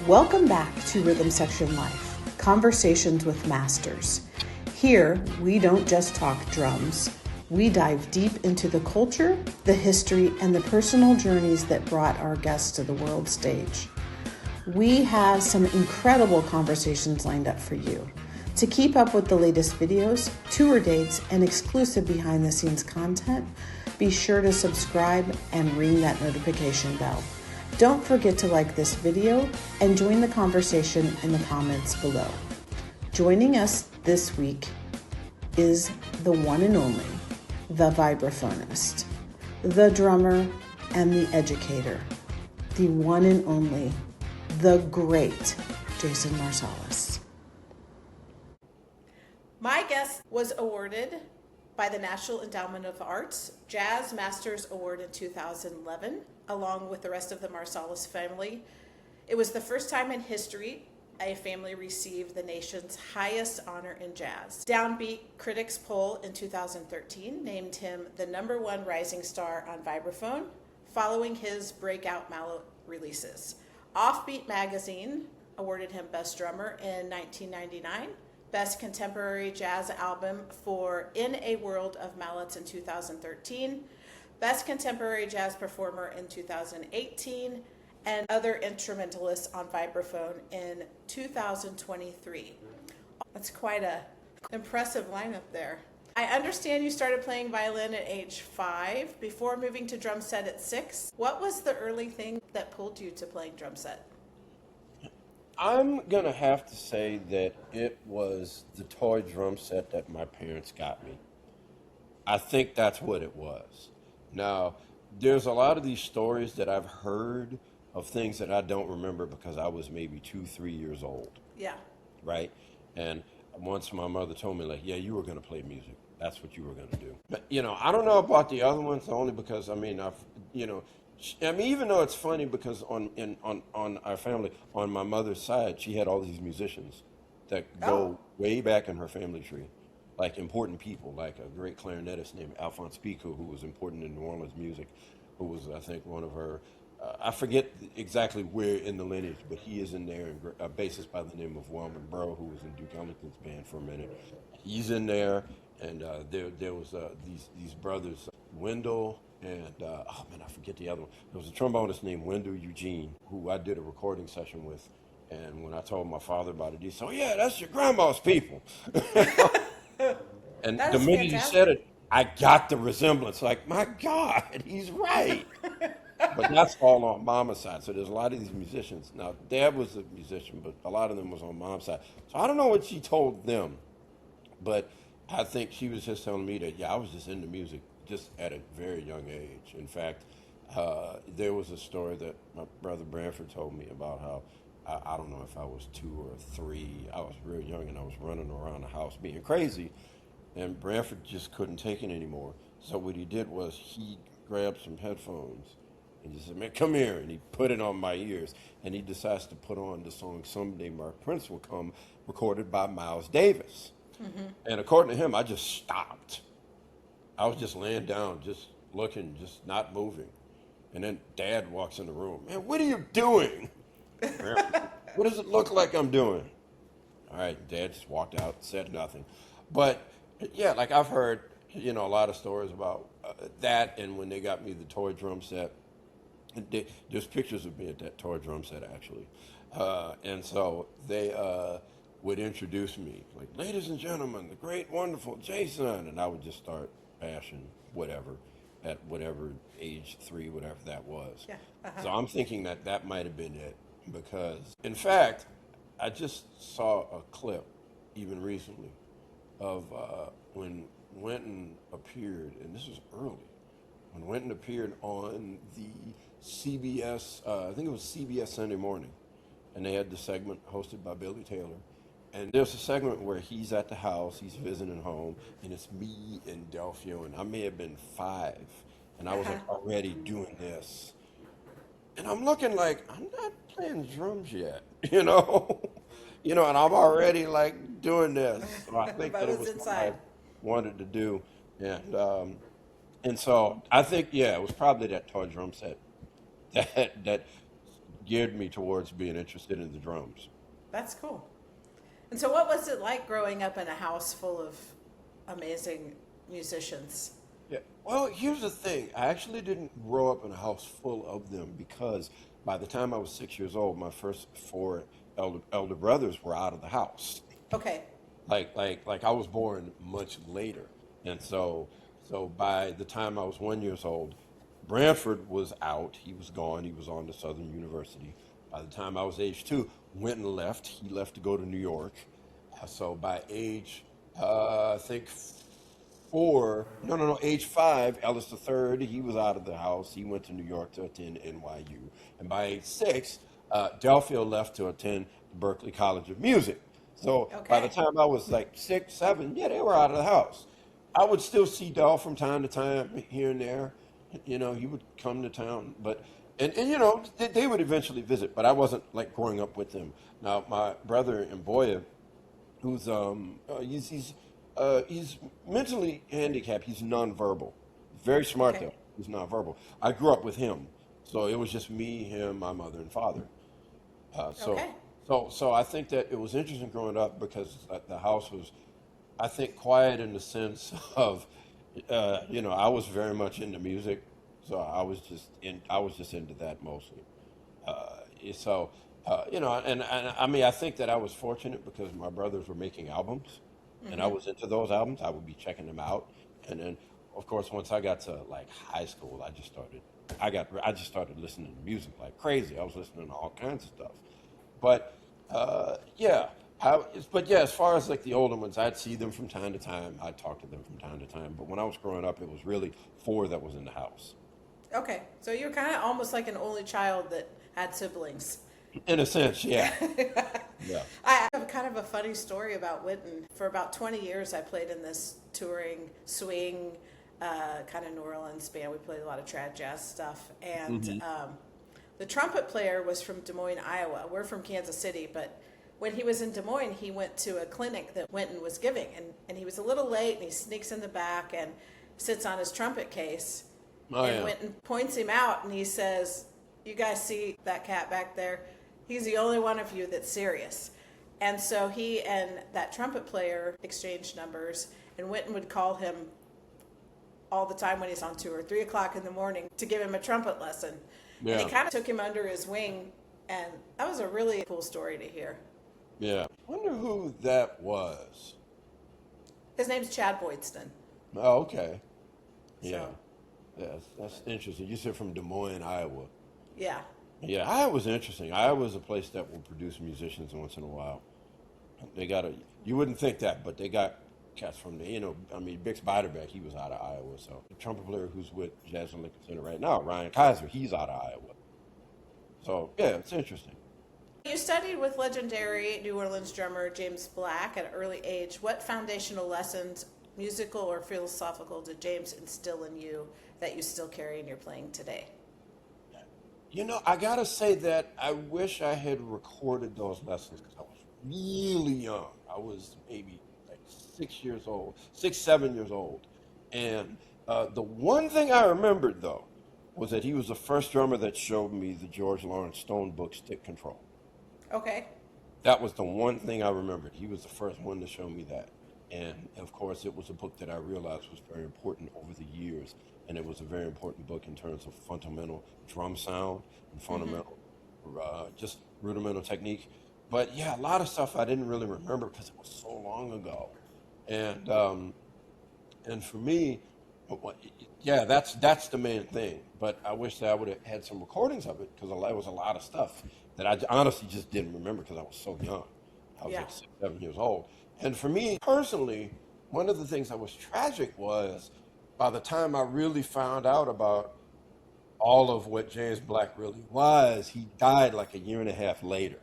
Welcome back to Rhythm Section Life, Conversations with Masters. Here, we don't just talk drums. We dive deep into the culture, the history, and the personal journeys that brought our guests to the world stage. We have some incredible conversations lined up for you. To keep up with the latest videos, tour dates, and exclusive behind-the-scenes content, be sure to subscribe and ring that notification bell. Don't forget to like this video and join the conversation in the comments below. Joining us this week is the one and only, the vibraphonist, the drummer, and the educator, the one and only, the great Jason Marsalis. My guest was awarded by the National Endowment of Arts Jazz Masters Award in 2011, along with the rest of the Marsalis family. It was the first time in history a family received the nation's highest honor in jazz. Downbeat Critics Poll in 2013 named him the #1 rising star on vibraphone, following his breakout mallet releases. Offbeat Magazine awarded him Best Drummer in 1999, Best Contemporary Jazz Album for In a World of Mallets in 2013, Best Contemporary Jazz Performer in 2018, and Other Instrumentalists on Vibraphone in 2023. That's quite an impressive lineup there. I understand you started playing violin at age 5 before moving to drum set at 6. What was the early thing that pulled you to playing drum set? I'm going to have to say that it was the toy drum set that my parents got me. I think that's what it was. Now, there's a lot of these stories that I've heard of things that I don't remember because I was maybe 2-3 years old. Yeah. Right? And once my mother told me, like, yeah, you were going to play music. That's what you were going to do. But, I don't know about the other ones only because, even though it's funny because on our family, on my mother's side, she had all these musicians that go way back in her family tree, like important people, like a great clarinetist named Alphonse Picot, who was important in New Orleans music, who was, I think, one of her, I forget exactly where in the lineage, but he is in there, and a bassist by the name of Wellman Burrow, who was in Duke Ellington's band for a minute. He's in there, and there was these brothers, Wendell, and I forget the other one. There was a trombonist named Wendell Eugene, who I did a recording session with. And when I told my father about it, he said, "Oh yeah, that's your grandma's people." And the minute he said it, I got the resemblance. Like, my God, he's right. But that's all on Mama's side. So there's a lot of these musicians. Now, Dad was a musician, but a lot of them was on Mom's side. So I don't know what she told them, but I think she was just telling me that, I was just into music just at a very young age. In fact, there was a story that my brother Branford told me about how, I don't know if I was 2 or 3, I was real young and I was running around the house being crazy, and Branford just couldn't take it anymore. So what he did was he grabbed some headphones and he said, "Man, come here," and he put it on my ears, and he decides to put on the song "Someday My Prince Will Come," recorded by Miles Davis. Mm-hmm. And according to him, I just stopped. I was just laying down, just looking, just not moving. And then Dad walks in the room. "Man, what are you doing?" "What does it look like I'm doing?" All right, Dad just walked out, said nothing. But, like I've heard, a lot of stories about that, and when they got me the toy drum set. There's pictures of me at that toy drum set, actually. And so they would introduce me, like, "Ladies and gentlemen, the great, wonderful Jason," and I would just start bashing whatever, at whatever age 3, whatever that was. Yeah. Uh-huh. So I'm thinking that might have been it, because, in fact, I just saw a clip, even recently, of when Wynton appeared, and this was early, when Wynton appeared on the CBS, I think it was CBS Sunday Morning, and they had the segment hosted by Billy Taylor. And there's a segment where he's at the house, he's visiting home, and it's me and Delphio, and I may have been 5, and I was already doing this. And I'm looking like, I'm not playing drums yet, and I'm already like doing this. So I think that it was what I wanted to do. And so I think, it was probably that toy drum set that geared me towards being interested in the drums. That's cool. And so, what was it like growing up in a house full of amazing musicians? Yeah. Well, here's the thing. I actually didn't grow up in a house full of them because by the time I was 6 years old, my first four elder brothers were out of the house. Okay. Like I was born much later, and so by the time I was 1 year old, Branford was out. He was gone. He was on to Southern University. By the time I was age 2, Winton left. He left to go to New York. So by age, I think age 5, Ellis III, he was out of the house. He went to New York to attend NYU. And by age 6, Delfield left to attend Berklee College of Music. So by the Okay. time I was like 6, 7, yeah, they were out of the house. I would still see Del from time to time here and there. You know, he would come to town, but and you know they would eventually visit, but I wasn't like growing up with them. Now my brother Mboya, who's he's mentally handicapped. He's nonverbal, very smart Okay. though. He's nonverbal. I grew up with him, so it was just me, him, my mother, and father. Uh, so, Okay. so I think that it was interesting growing up because the house was, I think, quiet in the sense of, you know, I was very much into music, so I was just into that mostly. So, you know, and I mean, I think that I was fortunate because my brothers were making albums, and I was into those albums. I would be checking them out, and then, of course, once I got to like high school, I just started listening to music like crazy. I was listening to all kinds of stuff. But yeah, but yeah, as far as like the older ones, I'd see them from time to time. I'd talk to them from time to time. But when I was growing up, it was really 4 that was in the house. Okay. So you're kind of almost like an only child that had siblings. In a sense, yeah, yeah. I have kind of a funny story about Winton. For about 20 years, I played in this touring swing kind of New Orleans band. We played a lot of trad jazz stuff. And the trumpet player was from Des Moines, Iowa. We're from Kansas City, but when he was in Des Moines, he went to a clinic that Winton was giving. And he was a little late, and he sneaks in the back and sits on his trumpet case. Oh And yeah. Winton points him out, and he says, "You guys see that cat back there? He's the only one of you that's serious." And so he and that trumpet player exchanged numbers, and Winton would call him all the time when he's on tour, 3 o'clock in the morning, to give him a trumpet lesson. And he Yeah, kind of took him under his wing, and that was a really cool story to hear. yeah. Wonder who that was. His name's Chad Boydston. Oh, okay. Yeah, So, yeah. That's interesting. You said from Des Moines, Iowa. yeah. Yeah, Iowa's interesting. Iowa's a place that will produce musicians once in a while. They got you wouldn't think that, but they got cats from the, you know, I mean, Bix Beiderbecke, he was out of Iowa. So the trumpet player who's with Jazz and Lincoln Center right now, Ryan Kaiser, he's out of Iowa. So yeah, it's interesting. You studied with legendary New Orleans drummer James Black at an early age. What foundational lessons, musical or philosophical, did James instill in you that you still carry in your playing today? You know, I gotta say that I wish I had recorded those lessons because I was really young. I was maybe like 6 years old, 6, 7 years old. And the one thing I remembered though was that he was the first drummer that showed me the George Lawrence Stone book, Stick Control. Okay. That was the one thing I remembered. He was the first one to show me that. And of course, it was a book that I realized was very important over the years. And it was a very important book in terms of fundamental drum sound and fundamental, just rudimental technique. But yeah, a lot of stuff I didn't really remember because it was so long ago. And for me, yeah, that's the main thing. But I wish that I would have had some recordings of it because there was a lot of stuff that I honestly just didn't remember because I was so young. I was Yeah. like 6, 7 years old. And for me personally, one of the things that was tragic was by the time I really found out about all of what James Black really was, he died like a year and a half later.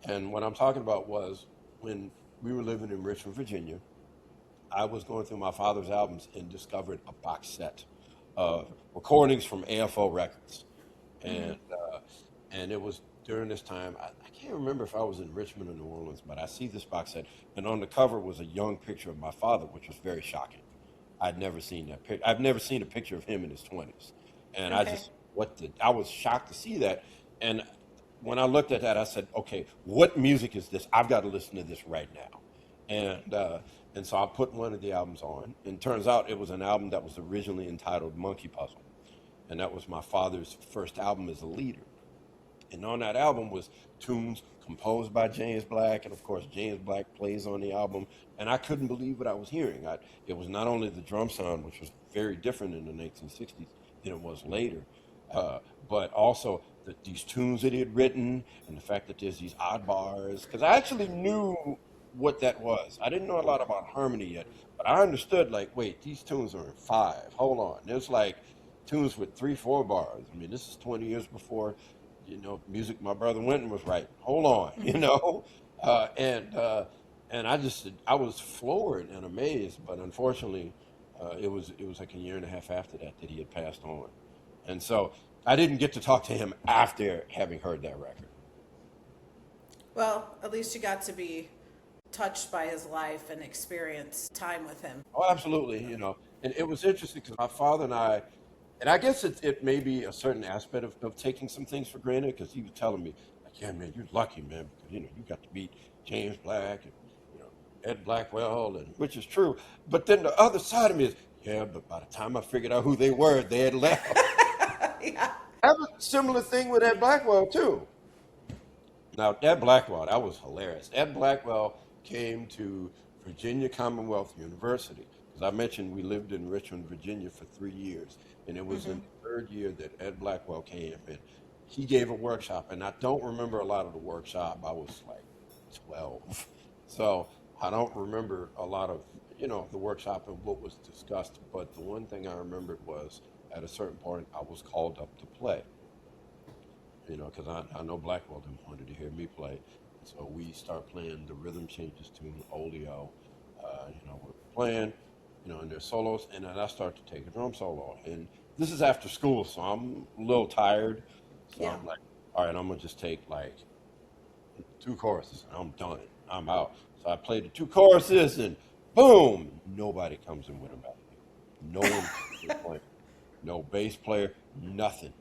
And what I'm talking about was when we were living in Richmond, Virginia, I was going through my father's albums and discovered a box set of recordings from AFO Records. And it was during this time, I can't remember if I was in Richmond or New Orleans, but I see this box set, and on the cover was a young picture of my father, which was very shocking. I'd never seen that picture. I've never seen a picture of him in his 20s. And Okay. I was shocked to see that. And when I looked at that, I said, okay, what music is this? I've got to listen to this right now. And so I put one of the albums on, and turns out it was an album that was originally entitled Monkey Puzzle. And that was my father's first album as a leader. And on that album was tunes composed by James Black, and of course James Black plays on the album. And I couldn't believe what I was hearing. It was not only the drum sound, which was very different in the 1960s than it was later, but also these tunes that he had written, and the fact that there's these odd bars. Because I actually knew what that was. I didn't know a lot about harmony yet, but I understood, like, wait, these tunes are in 5. Hold on. There's like tunes with 3, 4 bars. I mean, this is 20 years before, music my brother Winton was writing. Hold on, and I was floored and amazed, but unfortunately, it was like a year and a half after that he had passed on, and so I didn't get to talk to him after having heard that record. Well, at least you got to be touched by his life and experience time with him. Oh, absolutely, and it was interesting because my father and I guess it may be a certain aspect of taking some things for granted, because he was telling me, like, yeah, man, you're lucky, man, because, you got to meet James Black and, Ed Blackwell, and which is true. But then the other side of me is, yeah, but by the time I figured out who they were, they had left. Yeah. I have a similar thing with Ed Blackwell, too. Now, Ed Blackwell, that was hilarious. Ed Blackwell came to Virginia Commonwealth University. As I mentioned, we lived in Richmond, Virginia for 3 years. And it was in the 3rd year that Ed Blackwell came, and he gave a workshop. And I don't remember a lot of the workshop. I was like 12. So I don't remember a lot of, the workshop and what was discussed. But the one thing I remembered was at a certain point, I was called up to play. Because I know Blackwell wanted to hear me play. So we start playing the Rhythm Changes tune, Oleo. We're playing, and there's solos, and then I start to take a drum solo. And this is after school, so I'm a little tired. So yeah. I'm like, all right, I'm going to just take like 2 choruses, and I'm done. I'm out. So I played the 2 choruses, and boom, nobody comes in with a melody. No one playing. No bass player, nothing.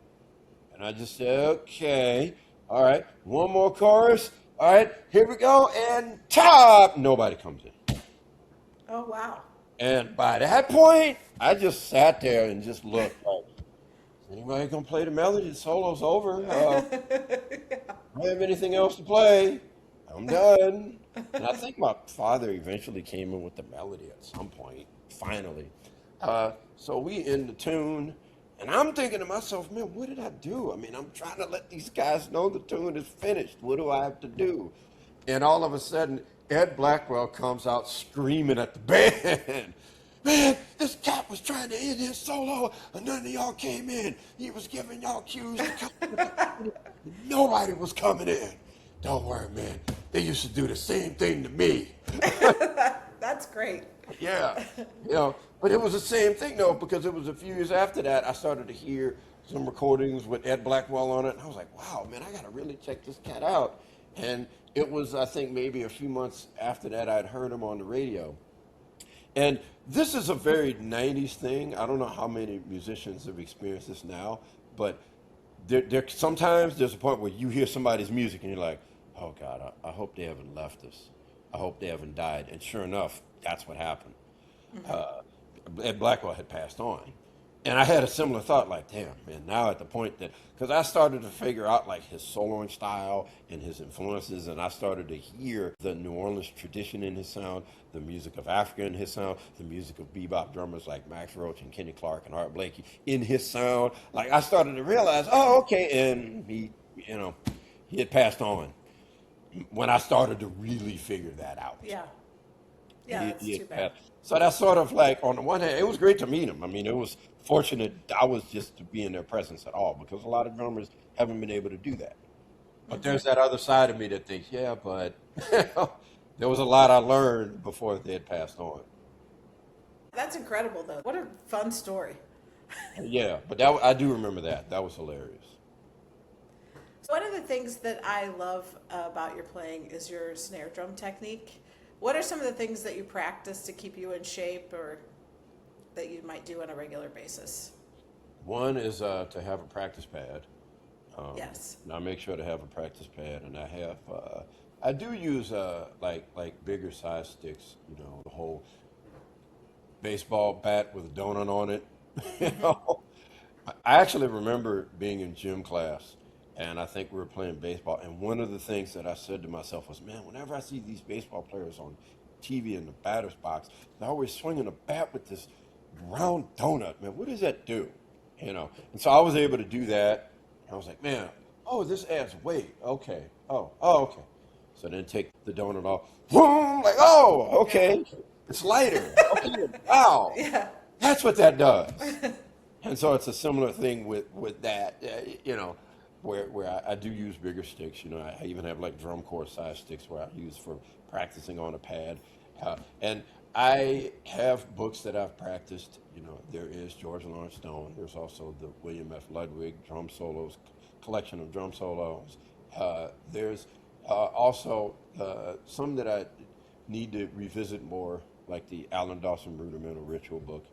And I just said, okay, all right, 1 more chorus. All right, here we go, and top. Nobody comes in. Oh, wow. And by that point, I just sat there and just looked like, is anybody going to play the melody? The solo's over. I don't have anything else to play. I'm done. And I think my father eventually came in with the melody at some point, finally. So we end the tune, and I'm thinking to myself, man, what did I do? I mean, I'm trying to let these guys know the tune is finished. What do I have to do? And all of a sudden, Ed Blackwell comes out screaming at the band. Man, this cat was trying to end his solo, and none of y'all came in. He was giving y'all cues to come. Nobody was coming in. Don't worry, man. They used to do the same thing to me. That's great. Yeah. But it was the same thing, though, because it was a few years after that, I started to hear some recordings with Ed Blackwell on it, and I was like, wow, man, I got to really check this cat out. And it was, I think, maybe a few months after that, I'd heard him on the radio. And this is a very 90s thing. I don't know how many musicians have experienced this now, but sometimes there's a point where you hear somebody's music and you're like, oh, God, I hope they haven't left us. I hope they haven't died. And sure enough, that's what happened. Ed Blackwell had passed on. And I had a similar thought, like, damn, man, now at the point that, because I started to figure out, like, his soloing style and his influences, and I started to hear the New Orleans tradition in his sound, the music of Africa in his sound, the music of bebop drummers like Max Roach and Kenny Clark and Art Blakey in his sound. Like, I started to realize, oh, okay, and he had passed on when I started to really figure that out. Yeah. Yeah, that's too bad. So that's sort of like, on the one hand, it was great to meet him. I mean, it was fortunate I was just to be in their presence at all, because a lot of drummers haven't been able to do that. But there's that other side of me that thinks, yeah, but there was a lot I learned before they had passed on. That's incredible, though. What a fun story. Yeah, but I do remember that. That was hilarious. One of the things that I love about your playing is your snare drum technique. What are some of the things that you practice to keep you in shape, or that you might do on a regular basis? One is to have a practice pad. Yes. And I make sure to have a practice pad, and I do use like bigger size sticks. You know, the whole baseball bat with a donut on it. You know, I actually remember being in gym class, and I think we were playing baseball. And one of the things that I said to myself was, "Man, whenever I see these baseball players on TV in the batter's box, they're always swinging a bat with this round donut. Man, what does that do?" You know. And so I was able to do that. I was like, "Man, oh, this adds weight. Okay. Oh, okay." So then take the donut off. Boom! Like, oh, okay. It's lighter. Okay. Wow. Yeah. That's what that does. And so it's a similar thing with that, you know, where I do use bigger sticks. You know, I even have like drum corps size sticks where I use for practicing on a pad. And I have books that I've practiced. You know, there is George Lawrence Stone. There's also the William F. Ludwig drum solos, collection of drum solos. There's also some that I need to revisit more, like the Alan Dawson Rudimental Ritual book.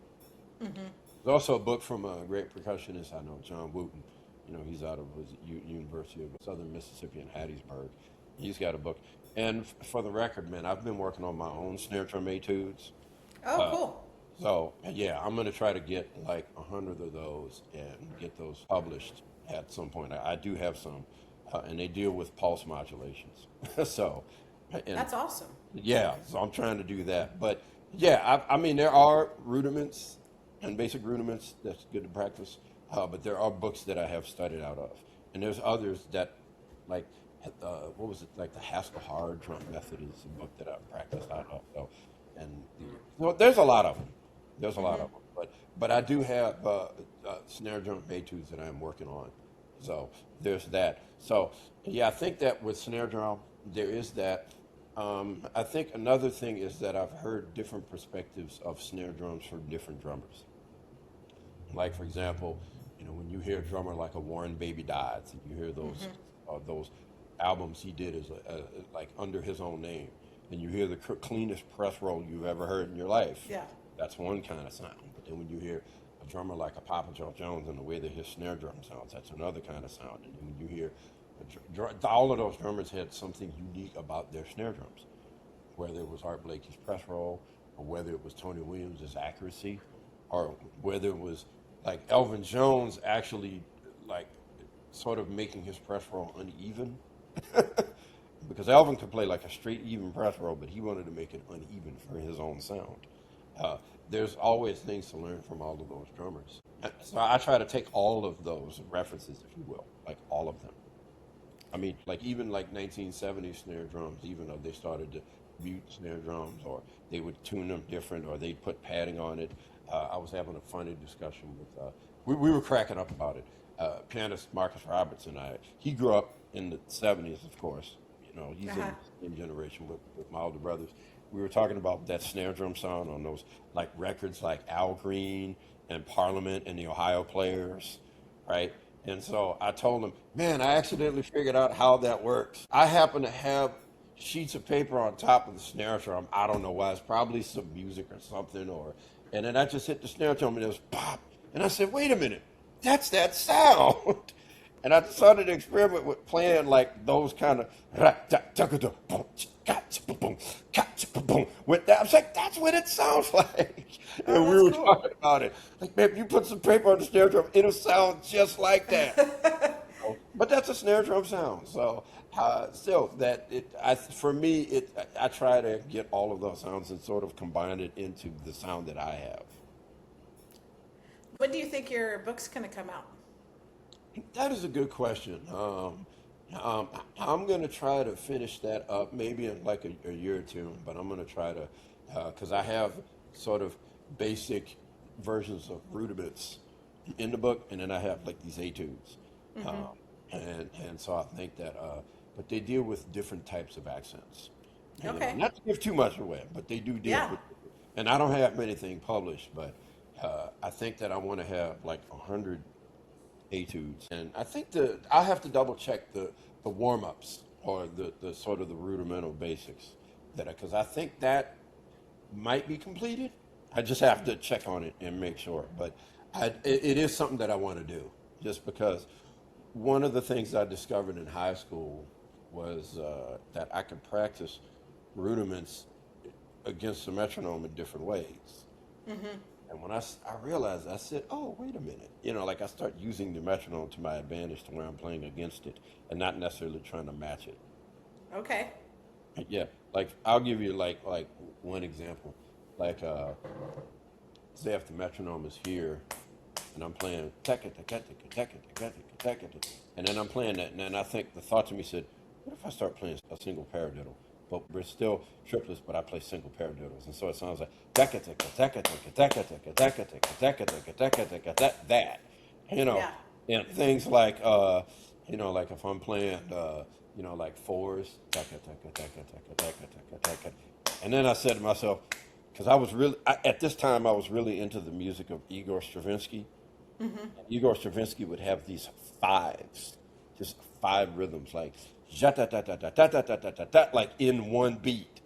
There's also a book from a great percussionist I know, John Wooten. You know, he's out of University of Southern Mississippi in Hattiesburg. He's got a book. And for the record, man, I've been working on my own snare drum etudes. Oh, cool. So, yeah, I'm going to try to get like 100 of those and get those published at some point. I do have some, and they deal with pulse modulations. So, and That's awesome. yeah, so I'm trying to do that. But yeah, I mean, there are rudiments and basic rudiments that's good to practice, but there are books that I have studied out of. And there's others that, like, what was it, like the Haskell Hard drum method is a book that I've practiced out of. So, and well, there's a lot of them. There's a lot of them. But I do have snare drum etudes that I'm working on. So there's that. So, yeah, I think that with snare drum, there is that. I think another thing is that I've heard different perspectives of snare drums from different drummers. Like, for example, you know, when you hear a drummer like a Warren Baby Dodds, and you hear those albums he did as like under his own name, and you hear the cleanest press roll you've ever heard in your life. Yeah. That's one kind of sound. But then when you hear a drummer like a Papa Joe Jones and the way that his snare drum sounds, that's another kind of sound. And then when you hear all of those drummers had something unique about their snare drums, whether it was Art Blakey's press roll, or whether it was Tony Williams' accuracy, or whether it was like Elvin Jones actually like sort of making his press roll uneven. Because Elvin could play like a straight even press roll, but he wanted to make it uneven for his own sound. There's always things to learn from all of those drummers. So I try to take all of those references, if you will, like all of them. I mean, like even like 1970s snare drums, even though they started to mute snare drums, or they would tune them different, or they'd put padding on it. I was having a funny discussion with, we were cracking up about it. Pianist Marcus Roberts and I, he grew up in the 70s, of course. You know, he's in the same generation with my older brothers. We were talking about that snare drum sound on those like records like Al Green and Parliament and the Ohio Players, right? And so I told him, man, I accidentally figured out how that works. I happen to have sheets of paper on top of the snare drum. I don't know why. It's probably some music or something. And then I just hit the snare drum and it was pop. And I said, wait a minute, that's that sound. And I started to experiment with playing like those kind of with that. I was like, that's what it sounds like. And we were talking about it. Like, man, if you put some paper on the snare drum, it'll sound just like that. But that's a snare drum sound. So still, for me, I try to get all of those sounds and sort of combine it into the sound that I have. When do you think your book's going to come out? That is a good question. I'm going to try to finish that up maybe in like a year or two, but I'm going to try to, because I have sort of basic versions of rudiments in the book, and then I have like these etudes. And so I think that, but they deal with different types of accents. Okay. Not to give too much away, but they do deal with, and I don't have anything published, but I think that I want to have like 100 etudes, and I think I'll have to double check the warm-ups or the sort of the rudimental basics because I think that might be completed. I just have to check on it and make sure, but it is something that I want to do just because one of the things I discovered in high school was that I could practice rudiments against the metronome in different ways. And when I realized, I said, oh, wait a minute. Like I start using the metronome to my advantage to where I'm playing against it and not necessarily trying to match it. Okay. Yeah, like I'll give you like one example. Like say if the metronome is here and I'm playing and then I'm playing that and then I think the thought to me said, what if I start playing a single paradiddle? But we're still triplets, but I play single paradiddles. And so it sounds like that. Yeah. And things like like if I'm playing like fours, and then I said to myself, because at this time I was really into the music of Igor Stravinsky. Igor Stravinsky would have these fives, just five rhythms, like like in one beat.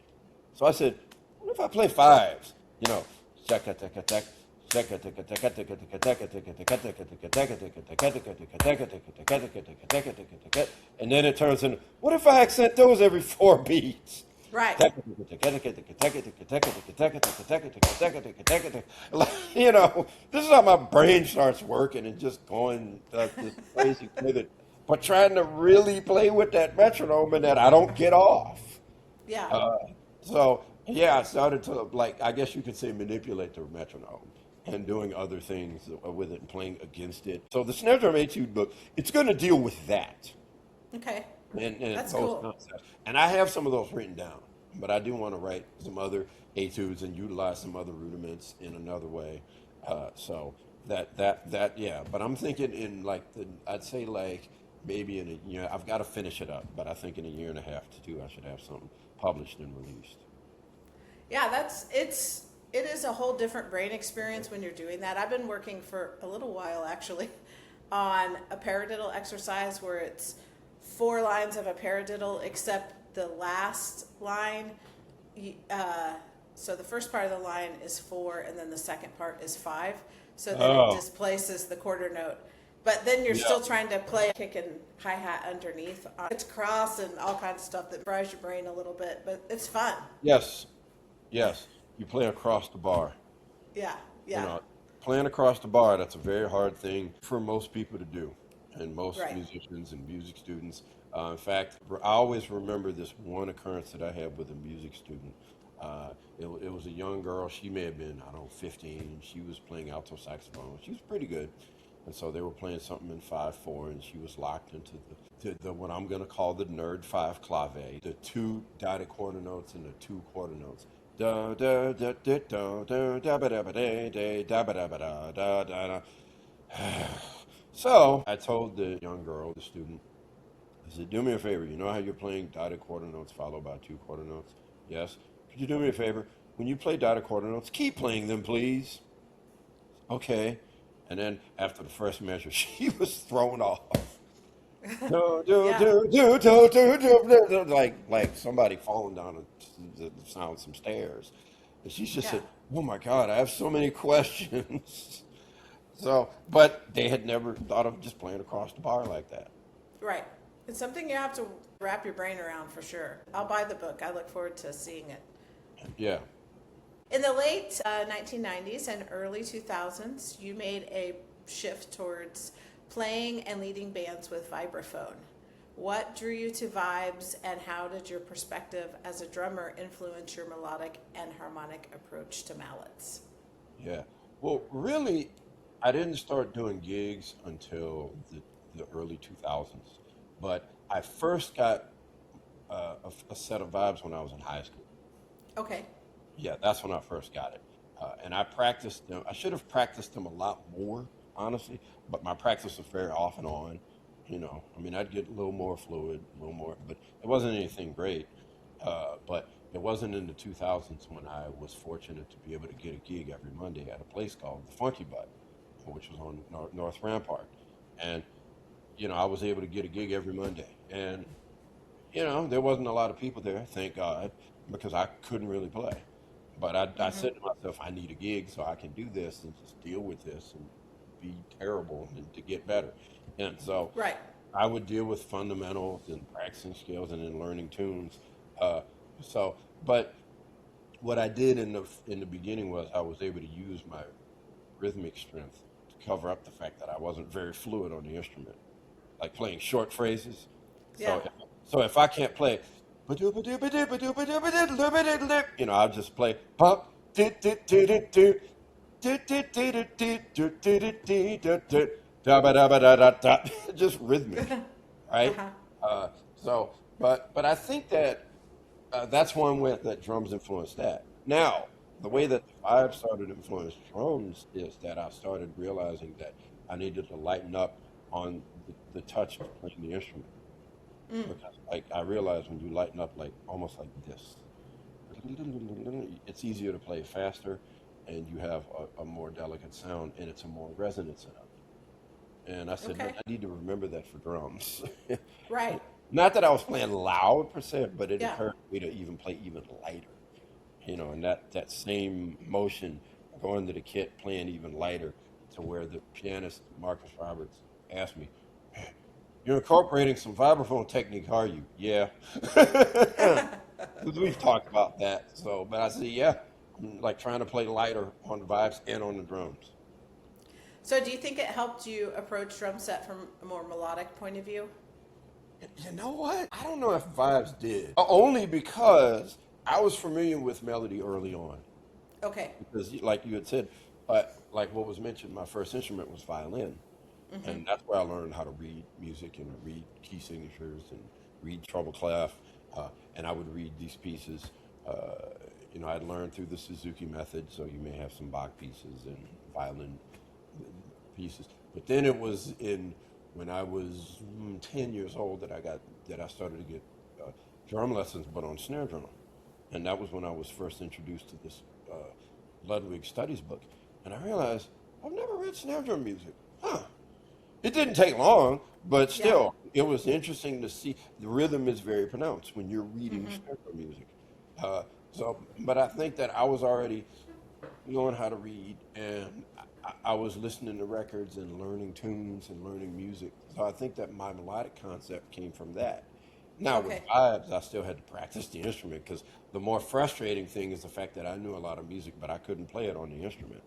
So I said, what if I play fives? And then it turns into, what if I accent those every 4 beats? Right. This is how my brain starts working and just going this crazy with it. But trying to really play with that metronome and that I don't get off. Yeah. So yeah, I started to I guess you could say manipulate the metronome and doing other things with it and playing against it. So the snare drum etude book, it's going to deal with that. Okay. And That's those cool. concepts. And I have some of those written down, but I do want to write some other etudes and utilize some other rudiments in another way. So that yeah. But I'm thinking in I'd say maybe in a year. I've got to finish it up, but I think in a year and a half to 2, I should have something published and released. Yeah, it is a whole different brain experience when you're doing that. I've been working for a little while actually on a paradiddle exercise where it's 4 lines of a paradiddle, except the last line. So the first part of the line is 4, and then the second part is 5. So then it displaces the quarter note. But then you're still trying to play kick and hi-hat underneath. It's cross and all kinds of stuff that fries your brain a little bit, but it's fun. Yes. You play across the bar. Yeah. Playing across the bar, that's a very hard thing for most people to do, and most Right. musicians and music students. In fact, I always remember this one occurrence that I had with a music student. It was a young girl. She may have been, 15. She was playing alto saxophone. She was pretty good. And so they were playing something in 5/4, and she was locked into the what I'm going to call the nerd 5 clave, the 2 dotted quarter notes and the 2 quarter notes. Da da da da da da da ba da ba da da da ba da ba da da da. So I told the young girl, the student, I said, do me a favor. You know how you're playing dotted quarter notes followed by 2 quarter notes? Yes. Could you do me a favor? When you play dotted quarter notes, keep playing them, please. Okay. And then after the first measure, she was thrown off. Like somebody falling down the sound some stairs. And she just said, oh my God, I have so many questions. But they had never thought of just playing across the bar like that. Right. It's something you have to wrap your brain around for sure. I'll buy the book. I look forward to seeing it. Yeah. In the late 1990s and early 2000s, you made a shift towards playing and leading bands with vibraphone. What drew you to vibes, and how did your perspective as a drummer influence your melodic and harmonic approach to mallets? Yeah. Well, really, I didn't start doing gigs until the early 2000s. But I first got a set of vibes when I was in high school. Okay. Yeah, that's when I first got it. And I practiced them. I should have practiced them a lot more, honestly, but my practice was very off and on. I'd get a little more fluid, a little more, but it wasn't anything great. But it wasn't in the 2000s when I was fortunate to be able to get a gig every Monday at a place called the Funky Butt, which was on North Rampart. And, I was able to get a gig every Monday. And, there wasn't a lot of people there, thank God, because I couldn't really play. But I said to myself, I need a gig so I can do this and just deal with this and be terrible and to get better. And so Right. I would deal with fundamentals and practicing skills and then learning tunes. Uh, so, but what I did in the beginning was I was able to use my rhythmic strength to cover up the fact that I wasn't very fluid on the instrument, like playing short phrases. Yeah. So, so if I can't play, I'll just play pop, just rhythmic, right? Uh-huh. Uh, so, but I think that that's one way that drums influence that. Now, the way that the vibe started to influence drums is that I started realizing that I needed to lighten up on the touch of playing the instrument. Because like I realized when you lighten up like almost like this, it's easier to play faster and you have a more delicate sound and it's a more resonant sound. And I said, Okay. "Man, I need to remember that for drums." Right. Not that I was playing loud per se, but it Yeah. encouraged me to even play even lighter. And that same motion going to the kit, playing even lighter, to where the pianist Marcus Roberts asked me, "You're incorporating some vibraphone technique, are you?" Yeah, because we've talked about that. So, but I said, yeah, I'm like trying to play lighter on the vibes and on the drums. So do you think it helped you approach drum set from a more melodic point of view? You know what? I don't know if vibes did. Only because I was familiar with melody early on. Okay. Because, like you had said, like what was mentioned, my first instrument was violin. And that's where I learned how to read music and read key signatures and read treble clef. And I would read these pieces. I'd learned through the Suzuki method, so you may have some Bach pieces and violin pieces. But then it was when I was 10 years old that I started to get drum lessons, but on snare drum. And that was when I was first introduced to this Ludwig studies book. And I realized I've never read snare drum music. Huh. It didn't take long, but Yeah. still, it was interesting to see. The rhythm is very pronounced when you're reading snare drum music. But I think that I was already knowing how to read, and I was listening to records and learning tunes and learning music. So I think that my melodic concept came from that. Now with Okay. vibes, I still had to practice the instrument because the more frustrating thing is the fact that I knew a lot of music, but I couldn't play it on the instrument.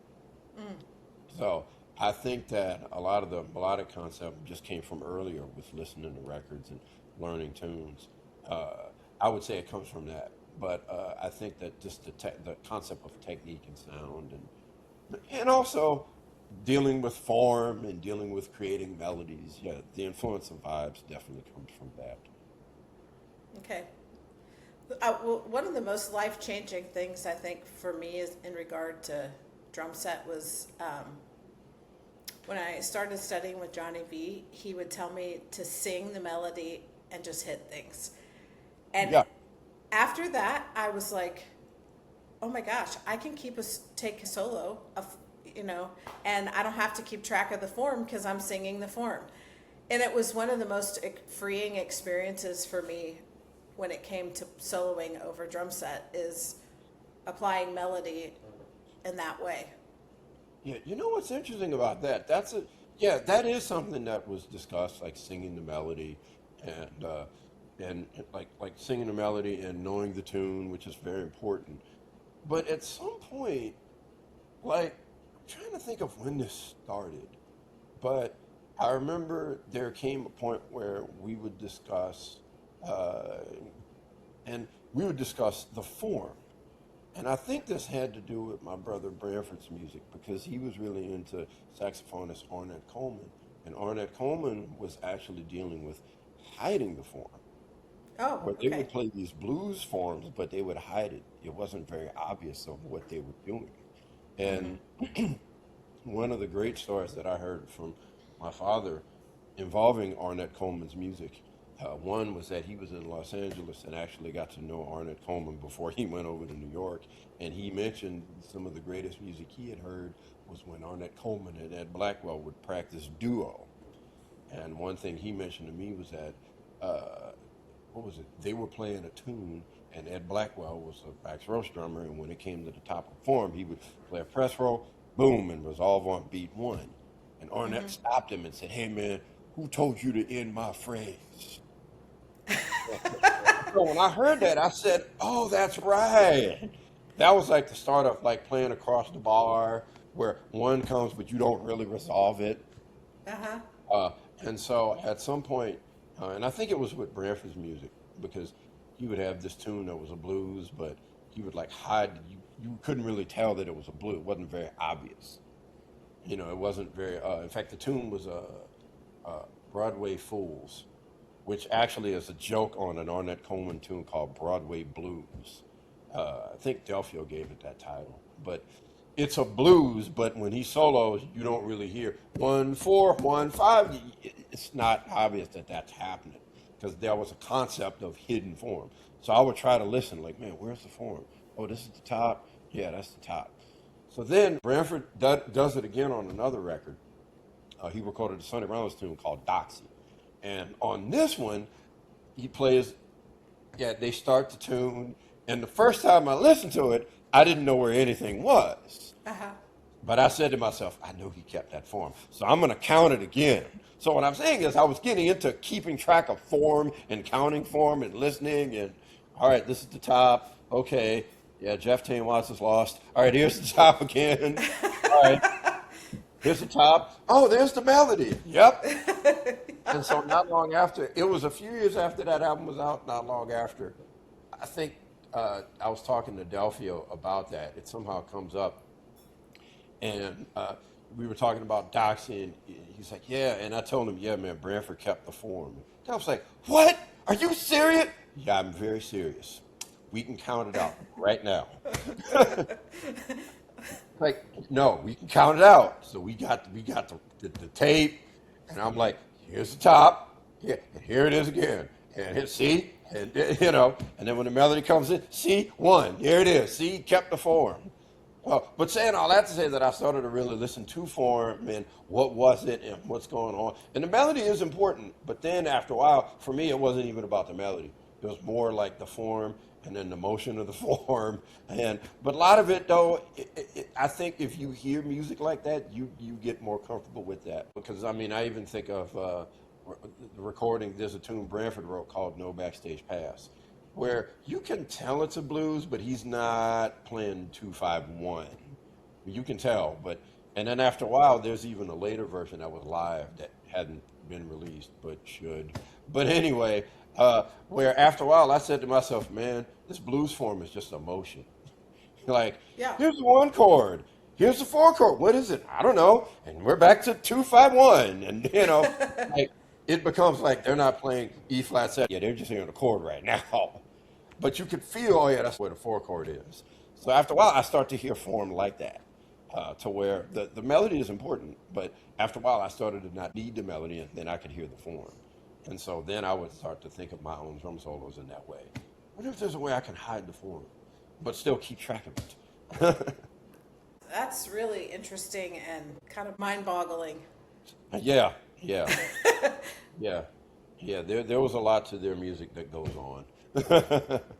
So I think that a lot of the melodic concept just came from earlier with listening to records and learning tunes. I would say it comes from that, but I think that just the concept of technique and sound and also dealing with form and dealing with creating melodies. Yeah, the influence of vibes definitely comes from that. Okay. Well, one of the most life-changing things I think for me is in regard to drum set was when I started studying with Johnny V. He would tell me to sing the melody and just hit things. And Yeah. after that, I was like, "Oh my gosh, I can take a solo of, and I don't have to keep track of the form because I'm singing the form." And it was one of the most freeing experiences for me when it came to soloing over drum set is applying melody in that way. Yeah, you know what's interesting about that? That is something that was discussed, like singing the melody, and like singing the melody and knowing the tune, which is very important. But at some point, like I'm trying to think of when this started, but I remember there came a point where uh, we would discuss the form. And I think this had to do with my brother Branford's music because he was really into saxophonist Ornette Coleman. And Ornette Coleman was actually dealing with hiding the form. Oh, Where they okay. would play these blues forms, but they would hide it. It wasn't very obvious of what they were doing. And one of the great stories that I heard from my father involving Ornette Coleman's music. One was that he was in Los Angeles and actually got to know Ornette Coleman before he went over to New York. And he mentioned some of the greatest music he had heard was when Ornette Coleman and Ed Blackwell would practice duo. And one thing he mentioned to me was that, what was it? They were playing a tune, and Ed Blackwell was a Max Roach drummer. And when it came to the top of the form, he would play a press roll, boom, and resolve on beat one. And Ornette stopped him and said, "Hey, man, who told you to end my phrase? So when I heard that, I said, "Oh, that's right." That was like the start of like playing across the bar, where one comes, but you don't really resolve it. Uh-huh. Uh, and so at some point, and I think it was with Branford's music, because he would have this tune that was a blues, but he would like hide. You couldn't really tell that it was a blues. It wasn't very obvious. It wasn't very. In fact, the tune was Broadway Fools, which actually is a joke on an Ornette Coleman tune called Broadway Blues. I think Delphio gave it that title, but it's a blues. But when he solos, you don't really hear 1 4 1 5. It's not obvious that that's happening because there was a concept of hidden form. So I would try to listen, like, man, where's the form? Oh, this is the top. Yeah, that's the top. So then Branford does it again on another record. He recorded a Sonny Rollins tune called Doxy. And on this one, he plays, they start the tune. And the first time I listened to it, I didn't know where anything was. Uh-huh. But I said to myself, I know he kept that form. So I'm going to count it again. So what I'm saying is I was getting into keeping track of form and counting form and listening. And all right, this is the top. Okay. Yeah, Jeff Tane Watts is lost. All right, here's the top again. All right. Here's the top. Oh, there's the melody. Yep. And so not long after, it was a few years after that album was out, not long after, I think I was talking to Delphio about that. It somehow comes up. And we were talking about Doxy, and he's like, yeah. And I told him, yeah, man, Branford kept the form. I was like, what? Are you serious? Yeah, I'm very serious. We can count it out right now. Like, no, we can count it out. So we got the tape, and I'm like, here's the top, yeah, and here it is again, and hit C, and and then when the melody comes in, C, 1, here it is. C, kept the form. But saying all that to say that I started to really listen to form and what was it and what's going on. And the melody is important, but then after a while, for me, it wasn't even about the melody. It was more like the form and then the motion of the form. But a lot of it, though, I think if you hear music like that, you get more comfortable with that. Because, I mean, I even think of the recording, there's a tune Branford wrote called No Backstage Pass, where you can tell it's a blues, but he's not playing 2-5-1. You can tell, and then after a while, there's even a later version that was live that hadn't been released, but should. But anyway, where after a while, I said to myself, man, this blues form is just emotion. Like, Yeah. here's the 1 chord, here's the 4 chord, what is it? I don't know. And we're back to 2-5-1, and like, it becomes like they're not playing E flat 7. Yeah, they're just hearing a chord right now. But you could feel, oh yeah, that's where the 4 chord is. So after a while, I start to hear form like that, to where the melody is important, but after a while, I started to not need the melody, and then I could hear the form. And so then I would start to think of my own drum solos in that way. I wonder if there's a way I can hide the form, but still keep track of it. That's really interesting and kind of mind-boggling. Yeah. Yeah. There was a lot to their music that goes on.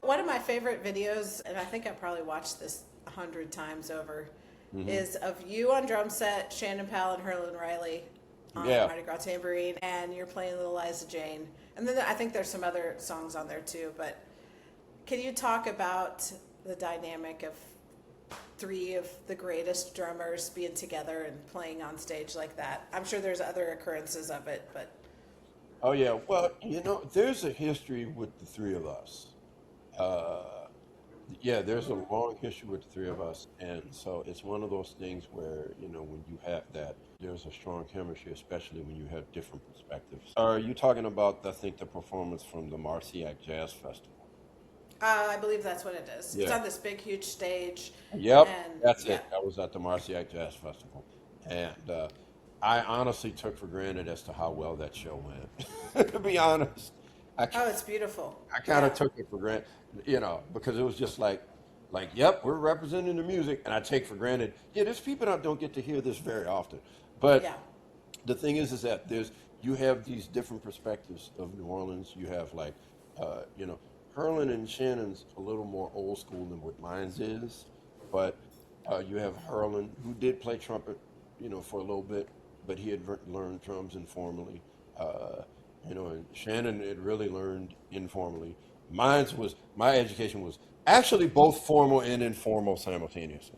One of my favorite videos, and I think I probably watched this 100 times over, is of you on drum set, Shannon, Powell, and Herlin Riley on Mardi Gras Tambourine, and you're playing Little Liza Jane. And then I think there's some other songs on there too, but can you talk about the dynamic of 3 of the greatest drummers being together and playing on stage like that? I'm sure there's other occurrences of it, but... Oh, yeah. Well, there's a history with the 3 of us. There's a long history with the 3 of us. And so it's one of those things where, when you have that, there's a strong chemistry, especially when you have different perspectives. Are you talking about, I think, the performance from the Marciac Jazz Festival? I believe that's what it is. Yeah. It's on this big, huge stage. Yep, And, that's it. That was at the Marciac Jazz Festival. And I honestly took for granted as to how well that show went. To be honest. It's beautiful. I kind of took it for granted, because it was just like, yep, we're representing the music. And I take for granted, there's people that don't get to hear this very often. But the thing is that you have these different perspectives of New Orleans. You have Herlin and Shannon's a little more old school than what mine's is. But you have Herlin, who did play trumpet, for a little bit, but he had learned drums informally. And Shannon had really learned informally. My education was actually both formal and informal simultaneously.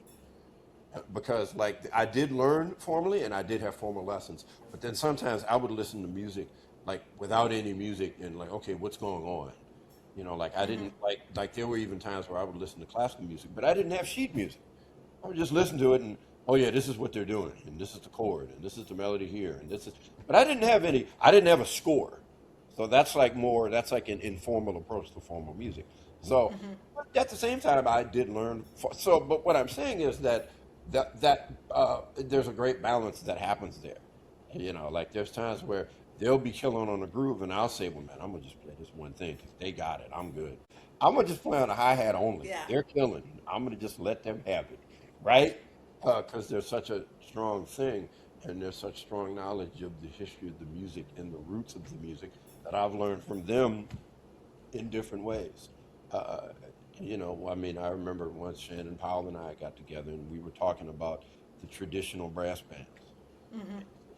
Because like I did learn formally and I did have formal lessons, but then sometimes I would listen to music like without any music and like, okay, what's going on? Like I didn't like there were even times where I would listen to classical music, but I didn't have sheet music. I would just listen to it and, oh yeah, this is what they're doing, and this is the chord, and this is the melody here, and this is. But I didn't have a score, so that's like an informal approach to formal music. So but at the same time, I did learn. But what I'm saying is that there's a great balance that happens there. Like there's times where they'll be killing on a groove, and I'll say, well, man, I'm gonna just play this one thing because they got it. I'm good. I'm gonna just play on a hi hat only. Yeah. They're killing. I'm gonna just let them have it, right? Because there's such a strong thing, and there's such strong knowledge of the history of the music and the roots of the music that I've learned from them in different ways. I mean, I remember once Shannon, Powell, and I got together, and we were talking about the traditional brass bands.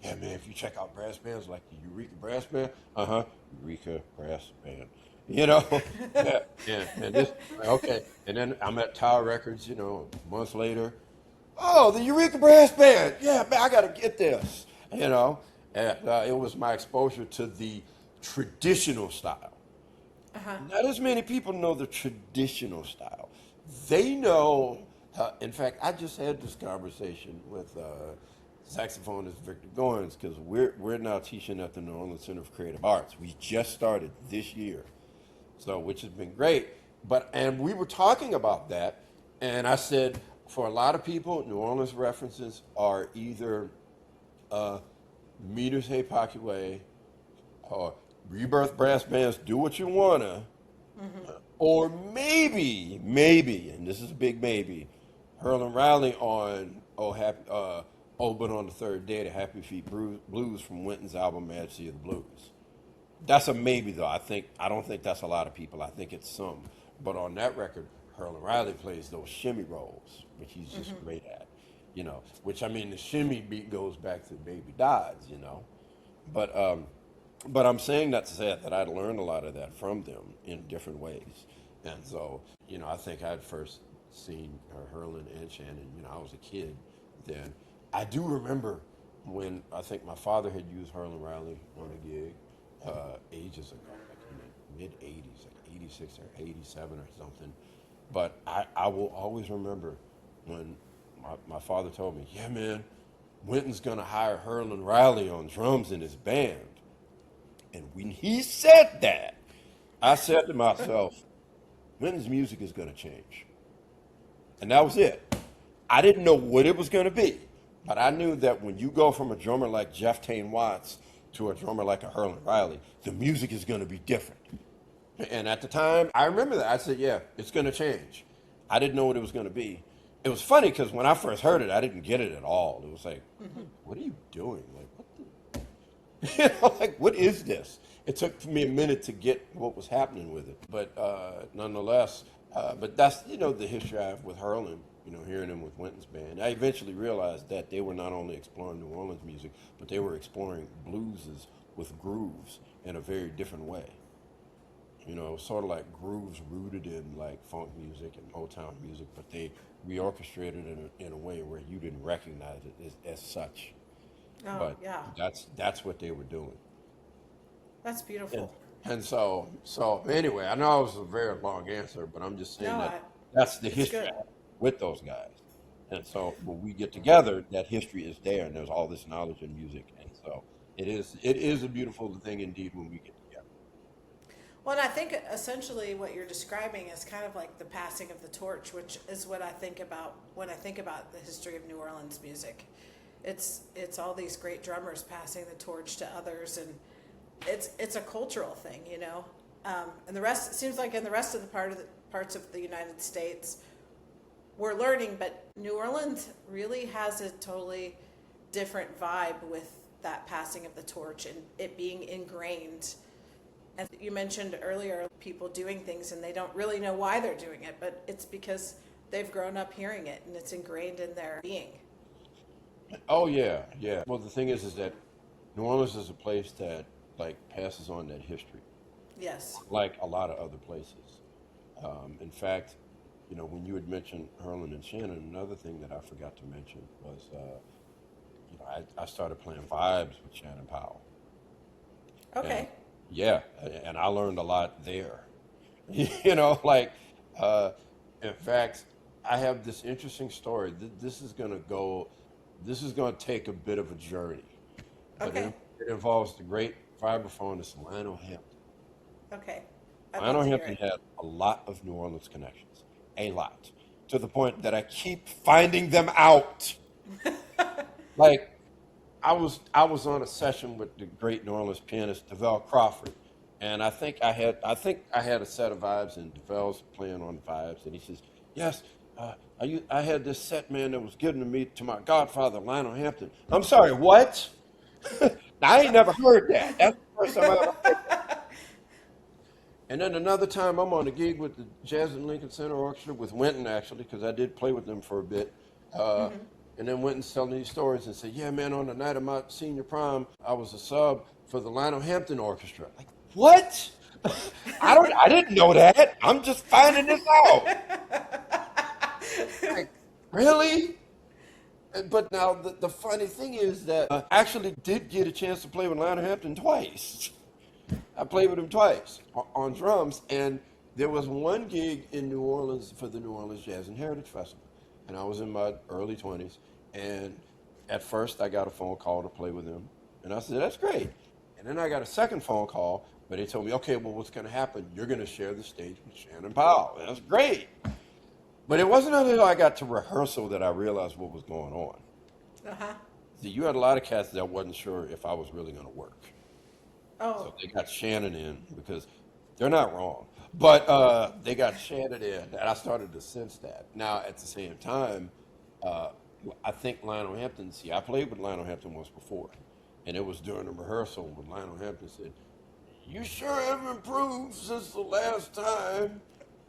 Yeah, man, if you check out brass bands like the Eureka Brass Band, Eureka Brass Band, yeah, and this, okay, and then I'm at Tower Records, a month later, oh, the Eureka Brass Band, yeah, man, I gotta get this, and it was my exposure to the traditional style. Not as many people know the traditional style. They know, in fact, I just had this conversation with saxophonist Victor Goins because we're now teaching at the New Orleans Center for Creative Arts. We just started this year, so which has been great. And we were talking about that, and I said for a lot of people, New Orleans references are either Meters Hey Pockway or Rebirth Brass Bands, Do What You Wanna, or maybe, and this is a big maybe, Herlin Riley on But on the Third Day, the Happy Feet Blues from Winton's album Majesty of the Blues. That's a maybe though. I don't think that's a lot of people. I think it's some. But on that record, Herlin Riley plays those shimmy rolls, which he's just great at. Which I mean the shimmy beat goes back to Baby Dodds, But I'm saying that to say that I'd learned a lot of that from them in different ways. And so, I think I'd first seen Herlin and Shannon, I was a kid then. I do remember when I think my father had used Herlin Riley on a gig ages ago, like in the mid-'80s, like 86 or 87 or something. But I will always remember when my father told me, yeah, man, Winton's going to hire Herlin Riley on drums in his band. And when he said that, I said to myself, Winton's music is going to change. And that was it. I didn't know what it was going to be, but I knew that when you go from a drummer like Jeff Tain Watts to a drummer like a Herlin Riley, the music is going to be different. And at the time, I remember that. I said, yeah, it's going to change. I didn't know what it was going to be. It was funny because when I first heard it, I didn't get it at all. It was like, what are you doing? Like, like, what is this? It took me a minute to get what was happening with it. But nonetheless, but that's, the history I have with Herlin, hearing him with Winton's band. I eventually realized that they were not only exploring New Orleans music, but they were exploring blueses with grooves in a very different way. Sort of like grooves rooted in like funk music and Motown music, but they reorchestrated it in a way where you didn't recognize it as such. Oh, But yeah. that's what they were doing. That's beautiful. And so anyway, I know it was a very long answer, but I'm just saying No, that's the it's history good. with those guys. And so when we get together, that history is there, and there's all this knowledge in music. And so it is a beautiful thing indeed when we get together. Well, and I think essentially what you're describing is kind of like the passing of the torch, which is what I think about when I think about the history of New Orleans music. It's all these great drummers passing the torch to others, and it's a cultural thing, And the rest, it seems like in the rest of the parts of the United States, we're learning, but New Orleans really has a totally different vibe with that passing of the torch and it being ingrained. And you mentioned earlier people doing things and they don't really know why they're doing it, but it's because they've grown up hearing it and it's ingrained in their being. Oh yeah, yeah. Well, the thing is that New Orleans is a place that like passes on that history, Yes. like a lot of other places. In fact, when you had mentioned Herlin and Shannon, another thing that I forgot to mention was, I started playing vibes with Shannon Powell. And Okay. yeah, and I learned a lot there. Like, uh, in fact, I have this interesting story. This is going to take a bit of a journey, but Okay. it involves the great vibraphonist Lionel Hampton. Okay. I'd love Lionel to hear Hampton it. had a lot of New Orleans connections, a lot, to the point that I keep finding them out. Like, I was on a session with the great New Orleans pianist DeVell Crawford, and I think I had a set of vibes, and DeVell's playing on the vibes, and he says, "Yes, I had this set, man, that was given to me to my godfather Lionel Hampton." I'm sorry, what? I ain't never heard that. That's the first time I ever heard. And then another time, I'm on a gig with the Jazz and Lincoln Center Orchestra with Winton, actually, because I did play with them for a bit. Uh, and then Winton's telling these stories and said, "Yeah, man, on the night of my senior prom, I was a sub for the Lionel Hampton Orchestra." Like, what? I didn't know that. I'm just finding this out. Like, really? But now the funny thing is that I actually did get a chance to play with Lionel Hampton twice. I played with him twice on drums, and there was one gig in New Orleans for the New Orleans Jazz and Heritage Festival, and I was in my early 20s, and at first I got a phone call to play with him, and I said, "That's great." And then I got a second phone call where they told me, "Okay, well, what's going to happen? You're going to share the stage with Shannon Powell." And that's great. But it wasn't until I got to rehearsal that I realized what was going on. Uh-huh. See, you had a lot of cats that wasn't sure if I was really going to work. Oh, So they got Shannon in because they're not wrong. But they got Shannon in, and I started to sense that. Now, at the same time, uh, I think Lionel Hampton, see, I played with Lionel Hampton once before, and it was during a rehearsal when Lionel Hampton said, "You sure have improved since the last time."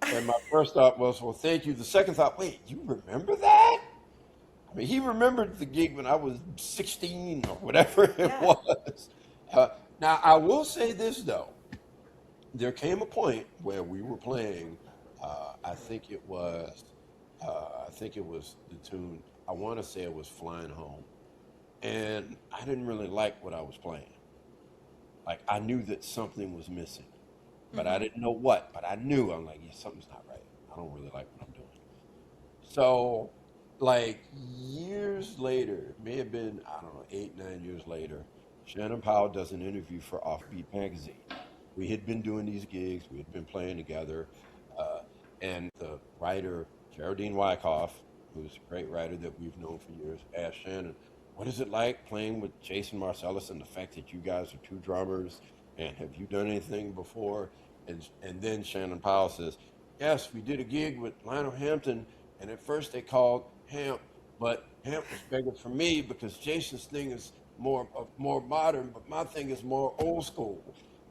And my first thought was, "Well, thank you." The second thought, wait, you remember that? I mean, he remembered the gig when I was 16 or whatever it yeah. was. Uh, Now, I will say this though. There came a point where we were playing. I think it was. I think it was the tune. I want to say it was "Flying Home," and I didn't really like what I was playing. Like I knew that something was missing, but I didn't know what. But I knew I'm like, yeah, something's not right. I don't really like what I'm doing. So, like years later, it may have been, I don't know, 8, 9 years later, Shannon Powell does an interview for Offbeat magazine. We had been doing these gigs, we had been playing together, uh, and the writer Geraldine Wyckoff, who's a great writer that we've known for years, asked Shannon, "What is it like playing with Jason Marsalis and the fact that you guys are two drummers? And have you done anything before?" And then Shannon Powell says, "Yes, we did a gig with Lionel Hampton, and at first they called Hamp, but Hamp was begging for me because Jason's thing is more modern, but my thing is more old school."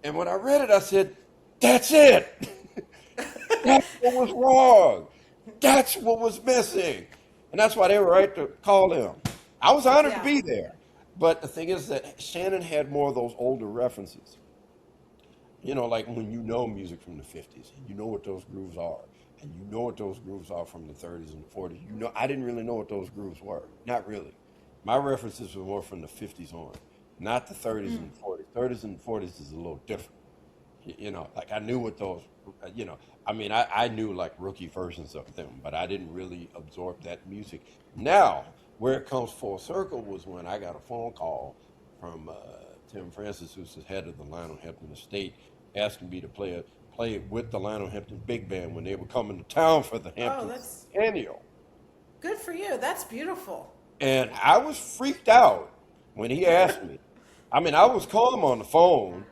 And when I read it, I said, "That's it. That's what was wrong. That's what was missing." And that's why they were right to call him. I was honored to Yeah. be there. But the thing is that Shannon had more of those older references. Like when you know music from the 50s, and you know what those grooves are, and you know what those grooves are from the 30s and the 40s. I didn't really know what those grooves were. Not really. My references were more from the 50s on, not the 30s and 40s. 30s and 40s is a little different. Like I knew what those, I mean, I knew like rookie versions of them, but I didn't really absorb that music. Now, where it comes full circle was when I got a phone call from Tim Francis, who's the head of the Lionel Hampton estate, asking me to play with the Lionel Hampton Big Band when they were coming to town for the Oh, Hampton that's Annual. good for you. That's beautiful. And I was freaked out when he asked me. I mean, I was calling him on the phone.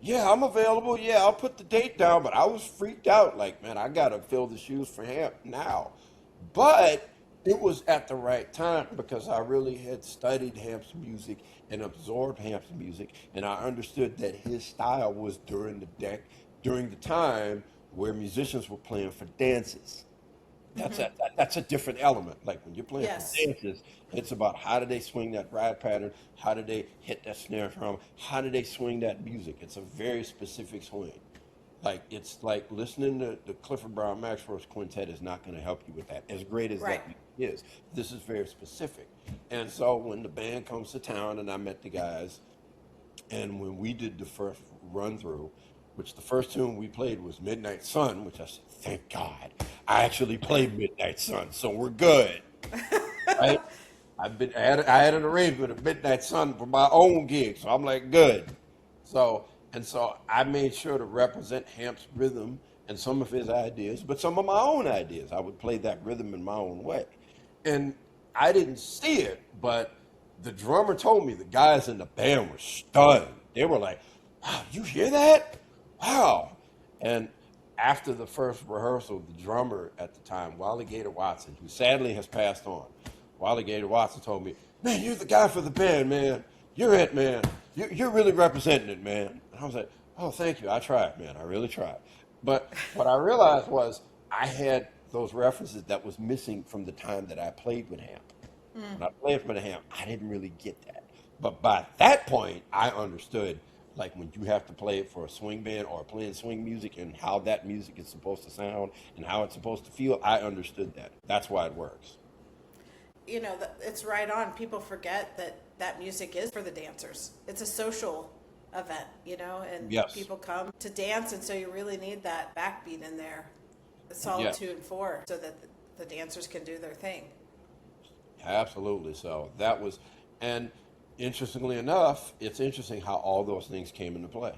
"Yeah, I'm available. Yeah, I'll put the date down." But I was freaked out. Like, man, I got to fill the shoes for him now. But it was at the right time because I really had studied Hamp's music and absorbed Hamp's music. And I understood that his style was during the time where musicians were playing for dances. That's a different element. Like when you're playing for Yes. dances, it's about how do they swing that ride pattern, how do they hit that snare drum, how do they swing that music. It's a very specific swing. Like it's like listening to the Clifford Brown Maxwell's quintet is not going to help you with that. As great as Right. that is, this is very specific. And so when the band comes to town, and I met the guys, and when we did the first run through, which the first tune we played was Midnight Sun, which I said, thank God, I actually played Midnight Sun, so we're good, right? I had an arrangement of Midnight Sun for my own gig, so I'm like good. So I made sure to represent Hamp's rhythm and some of his ideas, but some of my own ideas. I would play that rhythm in my own way. And I didn't see it, but the drummer told me the guys in the band were stunned. They were like, wow, you hear that? Wow. And after the first rehearsal, the drummer at the time, Wally Gator Watson, who sadly has passed on, Wally Gator Watson told me, man, you're the guy for the band, man. You're it, man. You're really representing it, man. And I was like, oh, thank you. I tried, man. I really tried. But what I realized was I had those references that was missing from the time that I played with Hamp. When I played with Hamp, I didn't really get that. But by that point, I understood, like when you have to play it for a swing band or playing swing music and how that music is supposed to sound and how it's supposed to feel, I understood that. That's why it works. You know, it's right on. People forget that that music is for the dancers. It's a social event, you know, and Yes. people come to dance, and so you really need that backbeat in there, a solid Yes. 2 and 4, so that the dancers can do their thing. Absolutely. So that was, and interestingly enough, it's interesting how all those things came into play.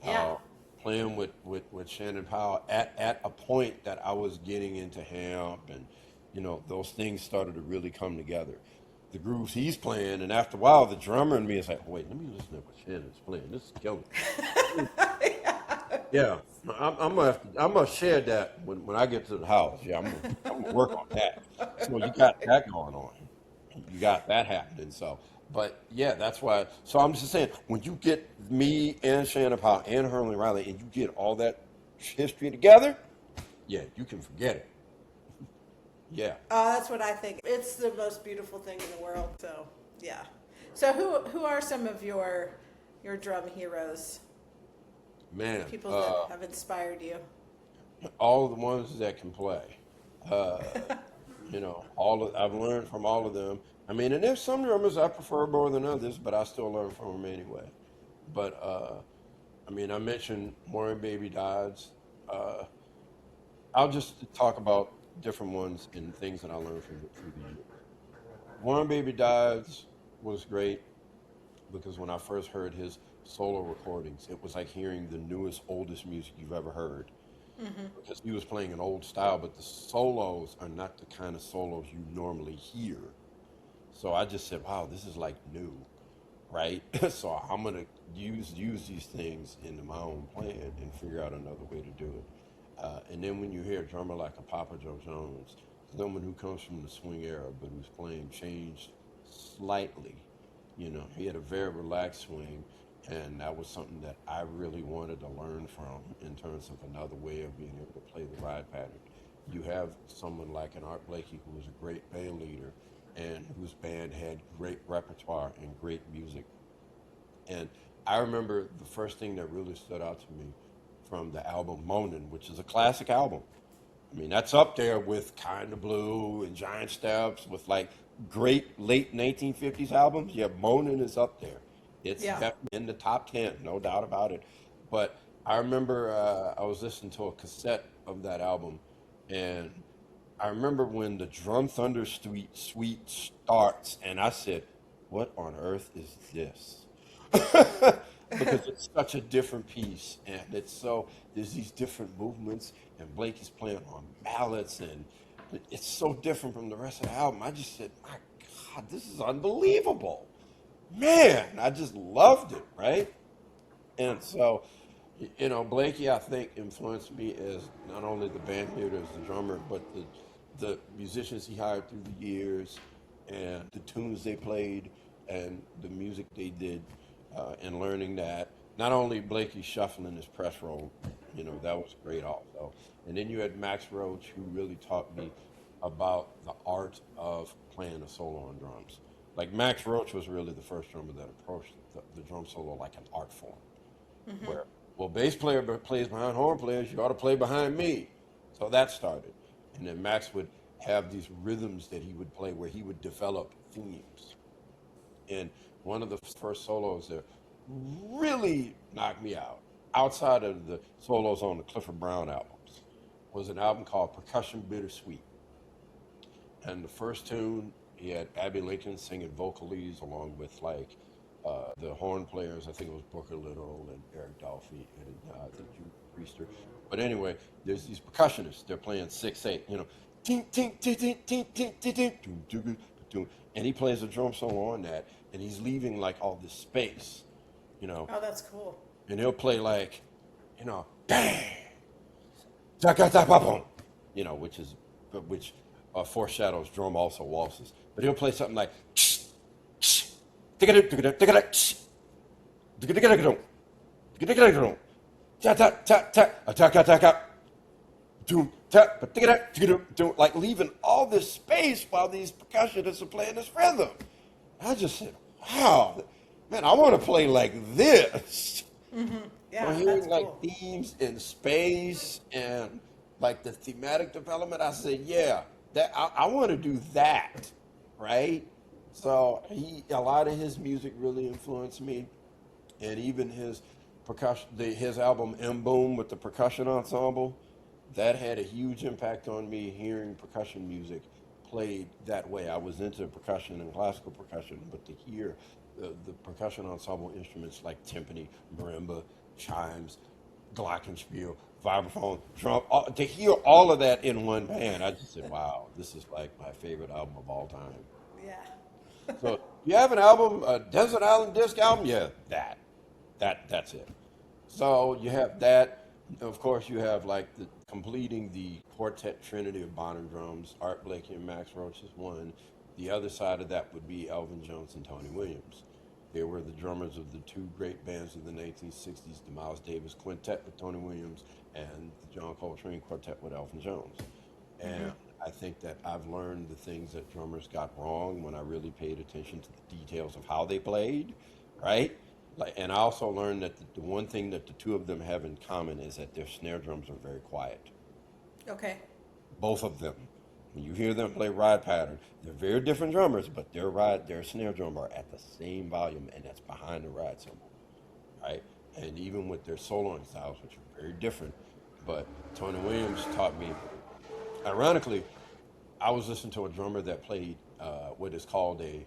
Yeah. Playing with Shannon Powell at a point that I was getting into Hamp, and you know those things started to really come together. The grooves he's playing, and after a while, the drummer in me is like, wait, let me listen to what Shannon's playing. This is killing me. Yeah, I'm gonna share that when I get to the house. Yeah, I'm gonna work on that. So you got that going on. You got that happening. So, but yeah, that's why. So I'm just saying, when you get me and Shannon Powell and Herlin Riley, and you get all that history together, yeah, you can forget it. Yeah. Oh, that's what I think. It's the most beautiful thing in the world. So, yeah. So, who are some of your drum heroes? Man, People that have inspired you. all the ones that can play. Uh, you know, I've learned from all of them. I mean, and there's some drummers I prefer more than others, but I still learn from them anyway. But I mean, I mentioned Warren Baby Dodds. I'll just talk about different ones and things that I learned from through the years. Warren Baby Dodds was great because when I first heard his solo recordings, it was like hearing the newest, oldest music you've ever heard. Because he was playing an old style, but the solos are not the kind of solos you normally hear. So I just said, wow, this is like new, right? So I'm going to use these things into my own plan and figure out another way to do it. And then when you hear a drummer like a Papa Joe Jones, someone who comes from the swing era, but who's playing changed slightly, you know, he had a very relaxed swing, and that was something that I really wanted to learn from in terms of another way of being able to play the ride pattern. You have someone like an Art Blakey, who was a great band leader and whose band had great repertoire and great music. And I remember the first thing that really stood out to me from the album Moanin', which is a classic album. I mean, that's up there with Kinda Blue and Giant Steps, with like great late 1950s albums. Yeah, Moanin' is up there. It's Yeah. definitely in the top 10, no doubt about it. But I remember I was listening to a cassette of that album, and I remember when the Drum Thunder Suite starts, and I said, what on earth is this? Because it's such a different piece, and there's these different movements, and Blake is playing on mallets, and it's so different from the rest of the album. I just said, my God, this is unbelievable. Man, I just loved it, right? And so, you know, Blakey, I think, influenced me as not only the band leader, as the drummer, but the musicians he hired through the years, and the tunes they played, and the music they did, and learning that not only Blakey shuffling his press roll, That was great also. And then you had Max Roach, who really taught me about the art of playing a solo on drums. Like Max Roach was really the first drummer that approached the drum solo like an art form, where, well, bass player plays behind horn players, you ought to play behind me. So that started. And then Max would have these rhythms that he would play where he would develop themes. And one of the first solos that really knocked me out, outside of the solos on the Clifford Brown albums, was an album called Percussion Bittersweet. And the first tune, he had Abby Lincoln singing vocalies along with the horn players. I think it was Booker Little and Eric Dolphy and I think Jude Priester. But anyway, there's these percussionists. They're playing 6/8, ting ting ting ting ting ting ting ting, doom, doom, doom, and he plays a drum solo on that, and he's leaving like all this space, Oh, that's cool. and he'll play bang, da da da ba boom, which foreshadows drum also waltzes. But he'll play something like like leaving all this space while these percussionists are playing this rhythm. I just said, wow, man, I want to play like this. Yeah, I'm hearing that's like cool. themes in space and like the thematic development. I said, yeah, that I want to do that, right? So a lot of his music really influenced me, and even his percussion, his album M Boom with the percussion ensemble, that had a huge impact on me. Hearing percussion music played that way, I was into percussion and classical percussion, but to hear the percussion ensemble instruments like timpani, marimba, chimes, glockenspiel, vibraphone, drum, to hear all of that in one band, I just said, wow, this is like my favorite album of all time. Yeah. So you have an album, a Desert Island Disc album? Yeah, that's it. So you have that. Of course, you have like completing the quartet trinity of Bonham drums. Art Blakey and Max Roach is one. The other side of that would be Elvin Jones and Tony Williams. They were the drummers of the two great bands of the 1960s, the Miles Davis Quintet with Tony Williams and the John Coltrane Quartet with Elvin Jones. And I think that I've learned the things that drummers got wrong when I really paid attention to the details of how they played, right? And I also learned that the one thing that the two of them have in common is that their snare drums are very quiet. Okay. Both of them. When you hear them play ride pattern, they're very different drummers, but their snare drum are at the same volume, and that's behind the ride cymbal, right? And even with their soloing styles, which are very different, but Tony Williams taught me. Ironically, I was listening to a drummer that played what is called a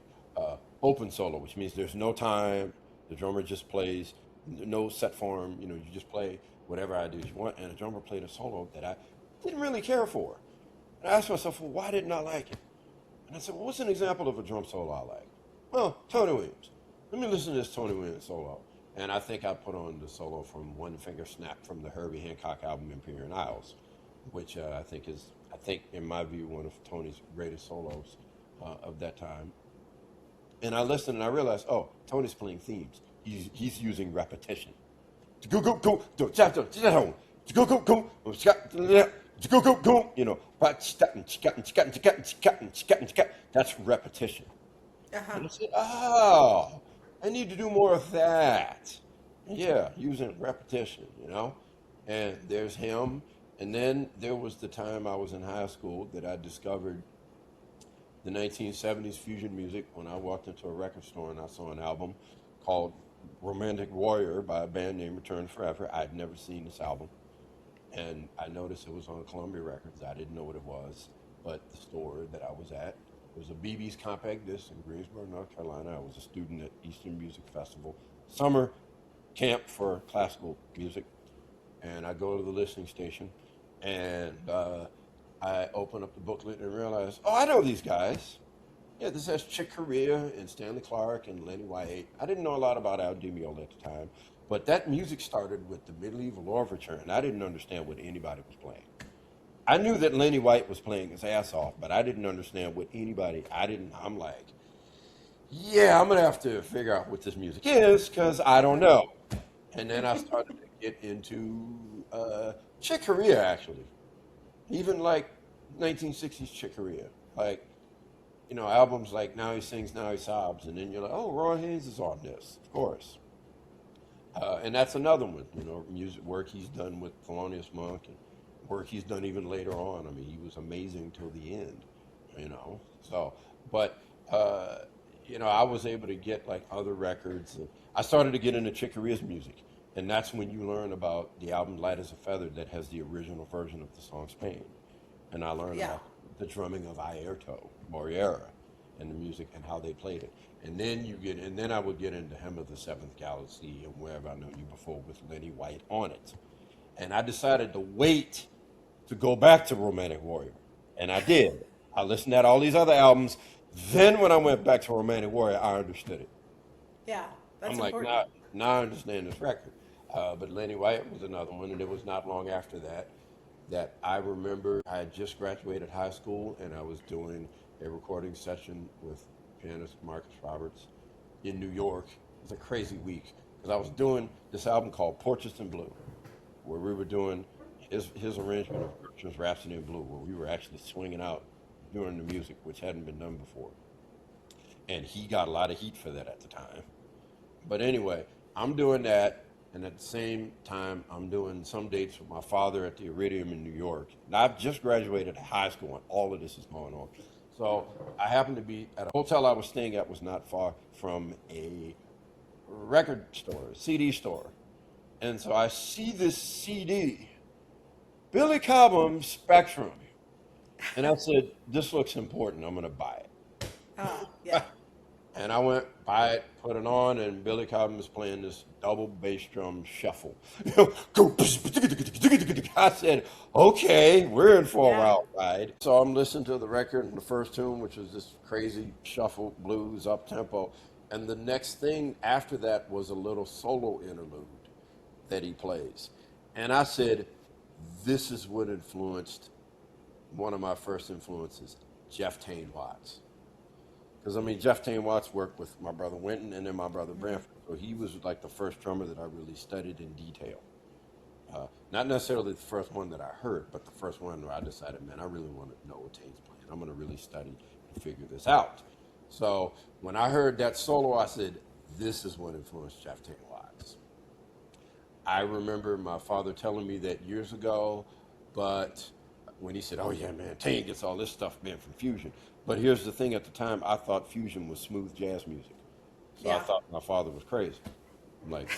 open solo, which means there's no time. The drummer just plays, no set form. You just play whatever ideas you want. And the drummer played a solo that I didn't really care for. And I asked myself, well, why didn't I like it? And I said, well, what's an example of a drum solo I like? Well, Tony Williams. Let me listen to this Tony Williams solo. And I think I put on the solo from One Finger Snap from the Herbie Hancock album Imperial Isles, which I think in my view, one of Tony's greatest solos of that time. And I listened and I realized, oh, Tony's playing themes. He's using repetition. That's repetition. And I said, oh, I need to do more of that. Yeah, using repetition. And there's him. And then there was the time I was in high school that I discovered the 1970s fusion music when I walked into a record store and I saw an album called Romantic Warrior by a band named Return Forever. I'd never seen this album. And I noticed it was on Columbia Records. I didn't know what it was, but the store that I was at was a BB's Compact Disc in Greensboro, North Carolina. I was a student at Eastern Music Festival, summer camp for classical music. And I go to the listening station and I open up the booklet and realize, oh, I know these guys. Yeah, this has Chick Corea and Stanley Clarke and Lenny White. I didn't know a lot about Al Di Meola at the time, but that music started with the Medieval Overture, and I didn't understand what anybody was playing. I knew that Lenny White was playing his ass off, but I didn't understand what I'm like, yeah, I'm going to have to figure out what this music is because I don't know. And then I started to get into Chick Corea, actually. Even like 1960s Chick Corea. Like, albums like Now He Sings, Now He Sobs. And then you're like, oh, Roy Haynes is on this, of course. And that's another one, music work he's done with Thelonious Monk and work he's done even later on. I mean, he was amazing till the end. So, but, I was able to get like other records. And I started to get into Chick Corea's music. And that's when you learn about the album Light as a Feather that has the original version of the song Spain. And I learned about the drumming of Airto, Moriera, and the music and how they played it. And then I would get into Hymn of the Seventh Galaxy and Wherever I Know You Before with Lenny White on it. And I decided to wait to go back to Romantic Warrior. And I did. I listened to all these other albums. Then when I went back to Romantic Warrior, I understood it. Yeah, that's I'm like, important. now I understand this record. But Lenny White was another one, and it was not long after that I remember I had just graduated high school, and I was doing a recording session with pianist Marcus Roberts in New York. It was a crazy week because I was doing this album called Portraits in Blue, where we were doing his arrangement of Gershwin's Rhapsody in Blue, where we were actually swinging out doing the music, which hadn't been done before. And he got a lot of heat for that at the time. But anyway, I'm doing that, and at the same time, I'm doing some dates with my father at the Iridium in New York. And I've just graduated high school, and all of this is going on. So I happened to be at a hotel I was staying at was not far from a record store, a CD store. And so I see this CD, Billy Cobham's Spectrum. And I said, this looks important. I'm going to buy it. Yeah. And I went, buy it, put it on, and Billy Cobham was playing this double bass drum shuffle. I said, okay, we're in for a wild ride. So I'm listening to the record and the first tune, which was this crazy shuffle blues up tempo. And the next thing after that was a little solo interlude that he plays. And I said, this is what influenced one of my first influences, Jeff Tain Watts. Because, Jeff Tain Watts worked with my brother Winton and then my brother Branford. So he was like the first drummer that I really studied in detail. Not necessarily the first one that I heard, but the first one where I decided, man, I really want to know what Tain's playing. I'm going to really study and figure this out. So when I heard that solo, I said, this is what influenced Jeff Tain Watts. I remember my father telling me that years ago, but when he said, oh yeah, man, Tain gets all this stuff, man, from fusion. But here's the thing, at the time, I thought fusion was smooth jazz music. So I thought my father was crazy. I'm like,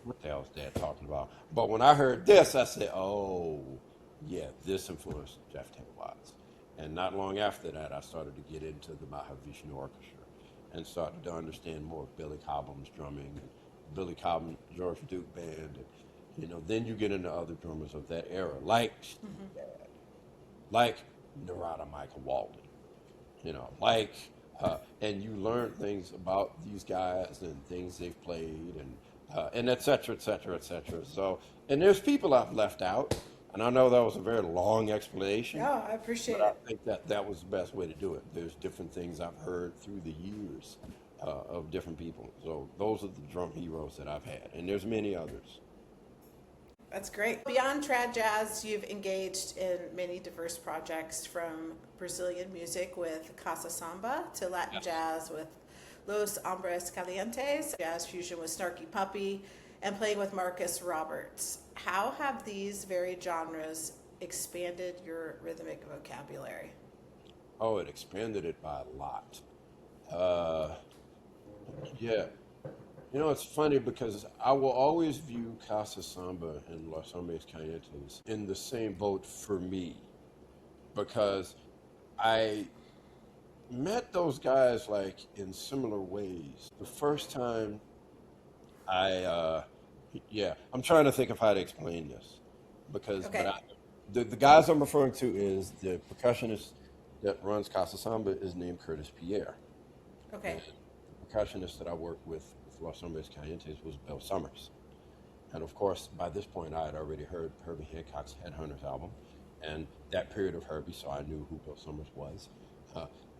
what the hell is Dad talking about? But when I heard this, I said, oh, yeah, this influenced Jeff Tain Watts. And not long after that, I started to get into the Mahavishnu Orchestra and started to understand more of Billy Cobham's drumming, and Billy Cobham, George Duke Band. And, then you get into other drummers of that era, like Steve Gadd, like Narada Michael Walden. And you learn things about these guys and things they've played and et cetera, et cetera, et cetera. So, and there's people I've left out, and I know that was a very long explanation. Yeah, I appreciate but it. I think that was the best way to do it. There's different things I've heard through the years of different people. So those are the drum heroes that I've had, and there's many others. That's great. Beyond trad jazz, you've engaged in many diverse projects, from Brazilian music with Casa Samba to Latin jazz with Los Hombres Calientes, jazz fusion with Snarky Puppy, and playing with Marcus Roberts. How have these varied genres expanded your rhythmic vocabulary? Oh, it expanded it by a lot. Yeah. It's funny because I will always view Casa Samba and Los Hombres Calientes in the same boat for me, because I met those guys like in similar ways. The first time I'm trying to think of how to explain this, because the guys I'm referring to is the percussionist that runs Casa Samba is named Curtis Pierre. Okay. And the percussionist that I worked with Los Hombres Calientes was Bill Summers. And of course, by this point, I had already heard Herbie Hancock's Headhunters album and that period of Herbie, so I knew who Bill Summers was.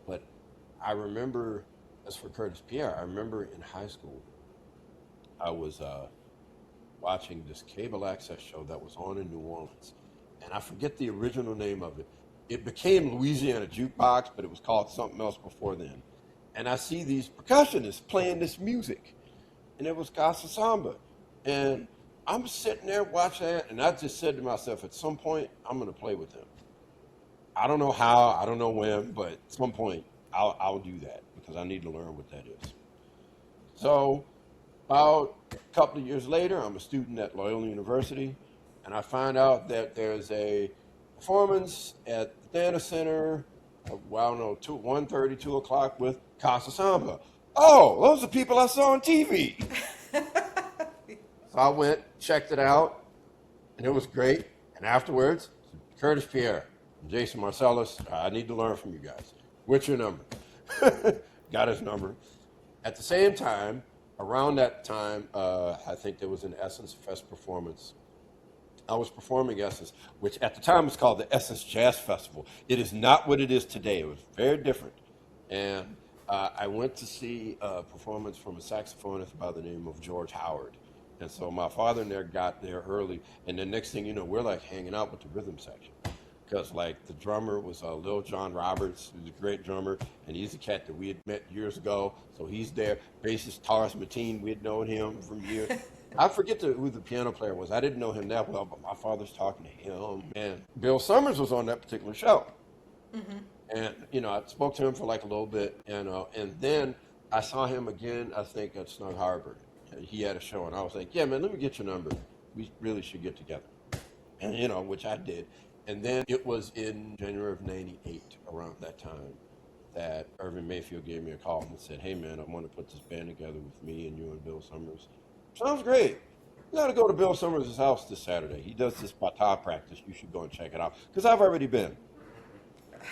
But I remember, as for Curtis Pierre, I remember in high school, I was watching this cable access show that was on in New Orleans. And I forget the original name of it. It became Louisiana Jukebox, but it was called something else before then. And I see these percussionists playing this music, and it was Casa Samba. And I'm sitting there watching that, and I just said to myself, at some point, I'm going to play with them. I don't know how, I don't know when, but at some point, I'll do that because I need to learn what that is. So about a couple of years later, I'm a student at Loyola University, and I find out that there's a performance at the Dana Center, well, I don't know, 1:30, 2 o'clock with Casa Samba. Oh, those are people I saw on TV. So I went, checked it out, and it was great. And afterwards, Curtis Pierre and Jason Marsalis, I need to learn from you guys. What's your number? Got his number. At the same time, around that time, I think there was an Essence Fest performance. I was performing Essence, which at the time was called the Essence Jazz Festival. It is not what it is today. It was very different. And I went to see a performance from a saxophonist by the name of George Howard. And so my father and there got there early. And the next thing you know, we're like hanging out with the rhythm section. Because like the drummer was Lil John Roberts, who's a great drummer. And he's a cat that we had met years ago. So he's there. Bassist Taurus Mateen, we had known him from years. I forget who the piano player was. I didn't know him that well, but my father's talking to him. And Bill Summers was on that particular show. Mm-hmm. And, you know, I spoke to him for like a little bit. And then I saw him again, I think, at Snug Harbor. And he had a show, and I was like, yeah, man, let me get your number. We really should get together. And, you know, which I did. And then it was in January of 98, around that time, that Irvin Mayfield gave me a call and said, hey, man, I want to put this band together with me and you and Bill Summers. Sounds great. You got to go to Bill Summers' house this Saturday. He does this bata practice. You should go and check it out. Because I've already been.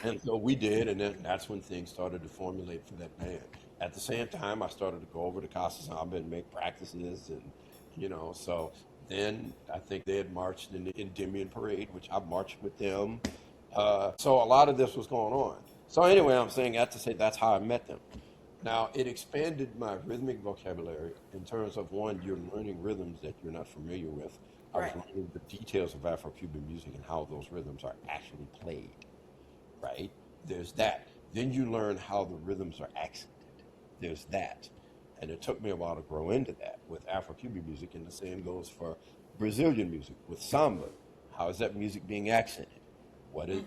And so we did, and then that's when things started to formulate for that band. At the same time, I started to go over to Casa Samba and make practices. And, you know, so then I think they had marched in the Endymion Parade, which I marched with them. So a lot of this was going on. So anyway, I'm saying that to say that's how I met them. Now, it expanded my rhythmic vocabulary in terms of, one, you're learning rhythms that you're not familiar with. I was learning the details of Afro-Cuban music and how those rhythms are actually played, right? There's that. Then you learn how the rhythms are accented. There's that. And it took me a while to grow into that with Afro-Cuban music, and the same goes for Brazilian music with samba. How is that music being accented? What is,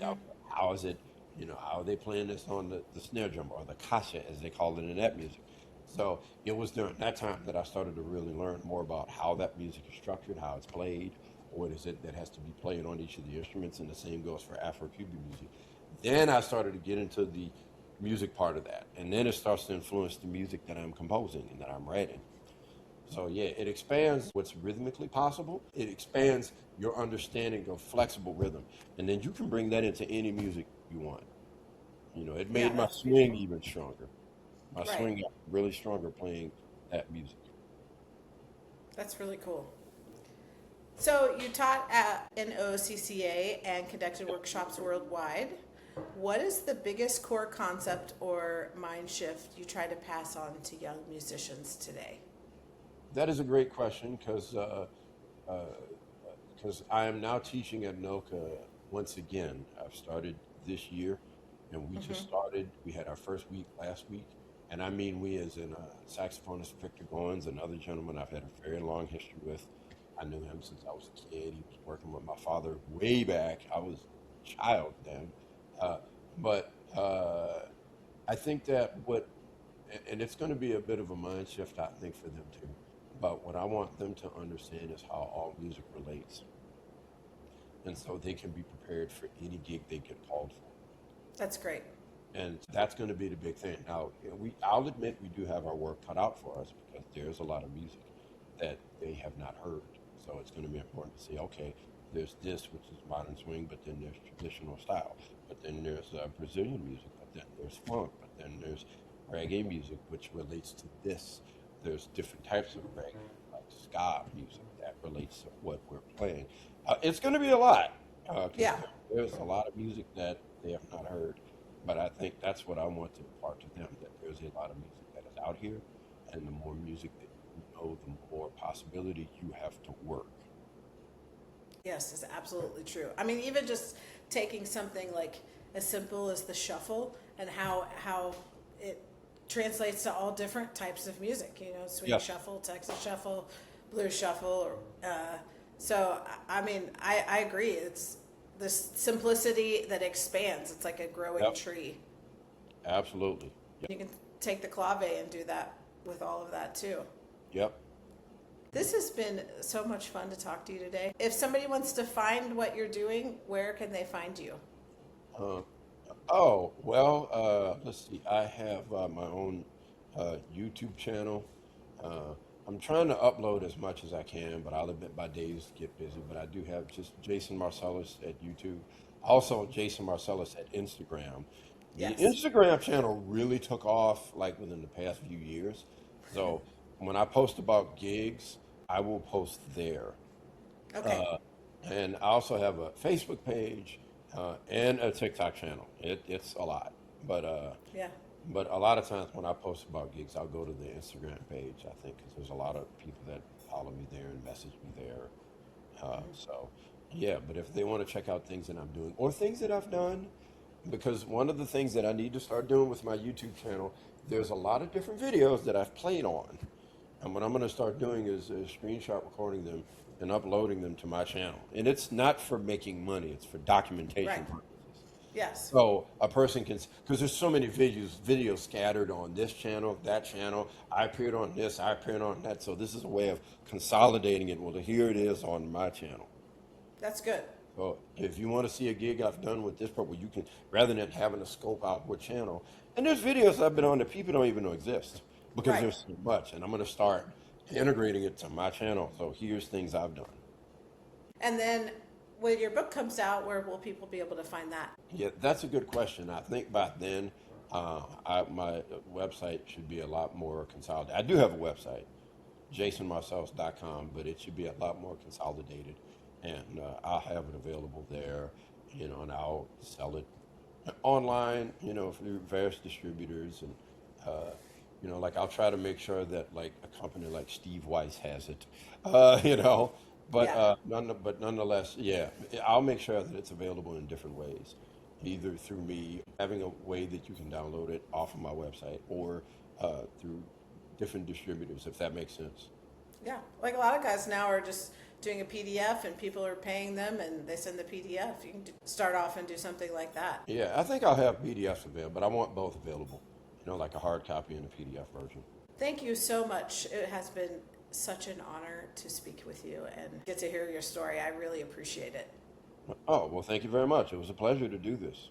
how is it, you know, how are they playing this on the snare drum, or the caixa, as they call it in that music? So it was during that time that I started to really learn more about how that music is structured, how it's played, what is it that has to be played on each of the instruments, and the same goes for Afro-Cuban music. Then I started to get into the music part of that, and then it starts to influence the music that I'm composing and that I'm writing. So yeah, it expands what's rhythmically possible. It expands your understanding of flexible rhythm, and then you can bring that into any music you want. You know, it made my swing even stronger. My swing got really stronger playing that music. That's really cool. So you taught at NOCCA and conducted workshops worldwide. What is the biggest core concept or mind shift you try to pass on to young musicians today? That is a great question because I am now teaching at NOCCA once again. I've started this year, and we just started. We had our first week last week, and I mean we as in saxophonist Victor Goins, another gentleman I've had a very long history with. I knew him since I was a kid. He was working with my father way back. I was a child then. But I think that and it's going to be a bit of a mind shift, I think, for them too. But what I want them to understand is how all music relates. And so they can be prepared for any gig they get called for. That's great. And that's going to be the big thing. Now, I'll admit we do have our work cut out for us because there's a lot of music that they have not heard. So it's going to be important to say, okay, there's this, which is modern swing, but then there's traditional style. But then there's Brazilian music, but then there's funk, but then there's reggae music, which relates to this. There's different types of reggae, like ska music, that relates to what we're playing. It's going to be a lot. There's a lot of music that they have not heard, but I think that's what I want to impart to them, that there's a lot of music that is out here, and the more music that you know, the more possibility you have to work. Yes, it's absolutely true. I mean, even just taking something like as simple as the shuffle and how it translates to all different types of music. You know, Swedish Yes. shuffle, Texas shuffle, blues shuffle. Or, so, I mean, I agree. It's this simplicity that expands. It's like a growing Yep. tree. Absolutely. Yep. You can take the clave and do that with all of that too. Yep. This has been so much fun to talk to you today. If somebody wants to find what you're doing, where can they find you? Uh, oh, well, let's see. I have my own YouTube channel. Uh, I'm trying to upload as much as I can, but I'll admit my days get busy. But I do have just Jason Marsalis at YouTube. Also, Jason Marsalis at Instagram. The Yes. Instagram channel really took off like within the past few years. So when I post about gigs, I will post there. Okay. And I also have a Facebook page and a TikTok channel. It's a lot, but Yeah. but a lot of times when I post about gigs, I'll go to the Instagram page. I think because there's a lot of people that follow me there and message me there. So yeah, but if they want to check out things that I'm doing or things that I've done, because one of the things that I need to start doing with my YouTube channel, there's a lot of different videos that I've played on. And what I'm going to start doing is screenshot recording them and uploading them to my channel. And it's not for making money, it's for documentation Right. purposes. Yes. So a person can, because there's so many videos scattered on this channel, that channel. I appeared on this, I appeared on that. So this is a way of consolidating it. Well, here it is on my channel. That's good. So if you want to see a gig I've done with this part, where you can, rather than having to scope out what channel, and there's videos I've been on that people don't even know exist because Right. there's so much, and I'm going to start integrating it to my channel. So here's things I've done. And then when your book comes out, where will people be able to find that? Yeah, that's a good question. I think by then, my website should be a lot more consolidated. I do have a website, jasonmarsalis.com, but it should be a lot more consolidated, and I'll have it available there, and I'll sell it online, through various distributors, and like I'll try to make sure that like a company like Steve Weiss has it, but Yeah. nonetheless, yeah, I'll make sure that it's available in different ways, either through me having a way that you can download it off of my website, or through different distributors, if that makes sense. Yeah. Like a lot of guys now are just doing a PDF and people are paying them and they send the PDF. You can start off and do something like that. Yeah, I think I'll have PDFs available, but I want both available, like a hard copy and a PDF version. Thank you so much. It has been such an honor to speak with you and get to hear your story. I really appreciate it. Oh, well, thank you very much. It was a pleasure to do this.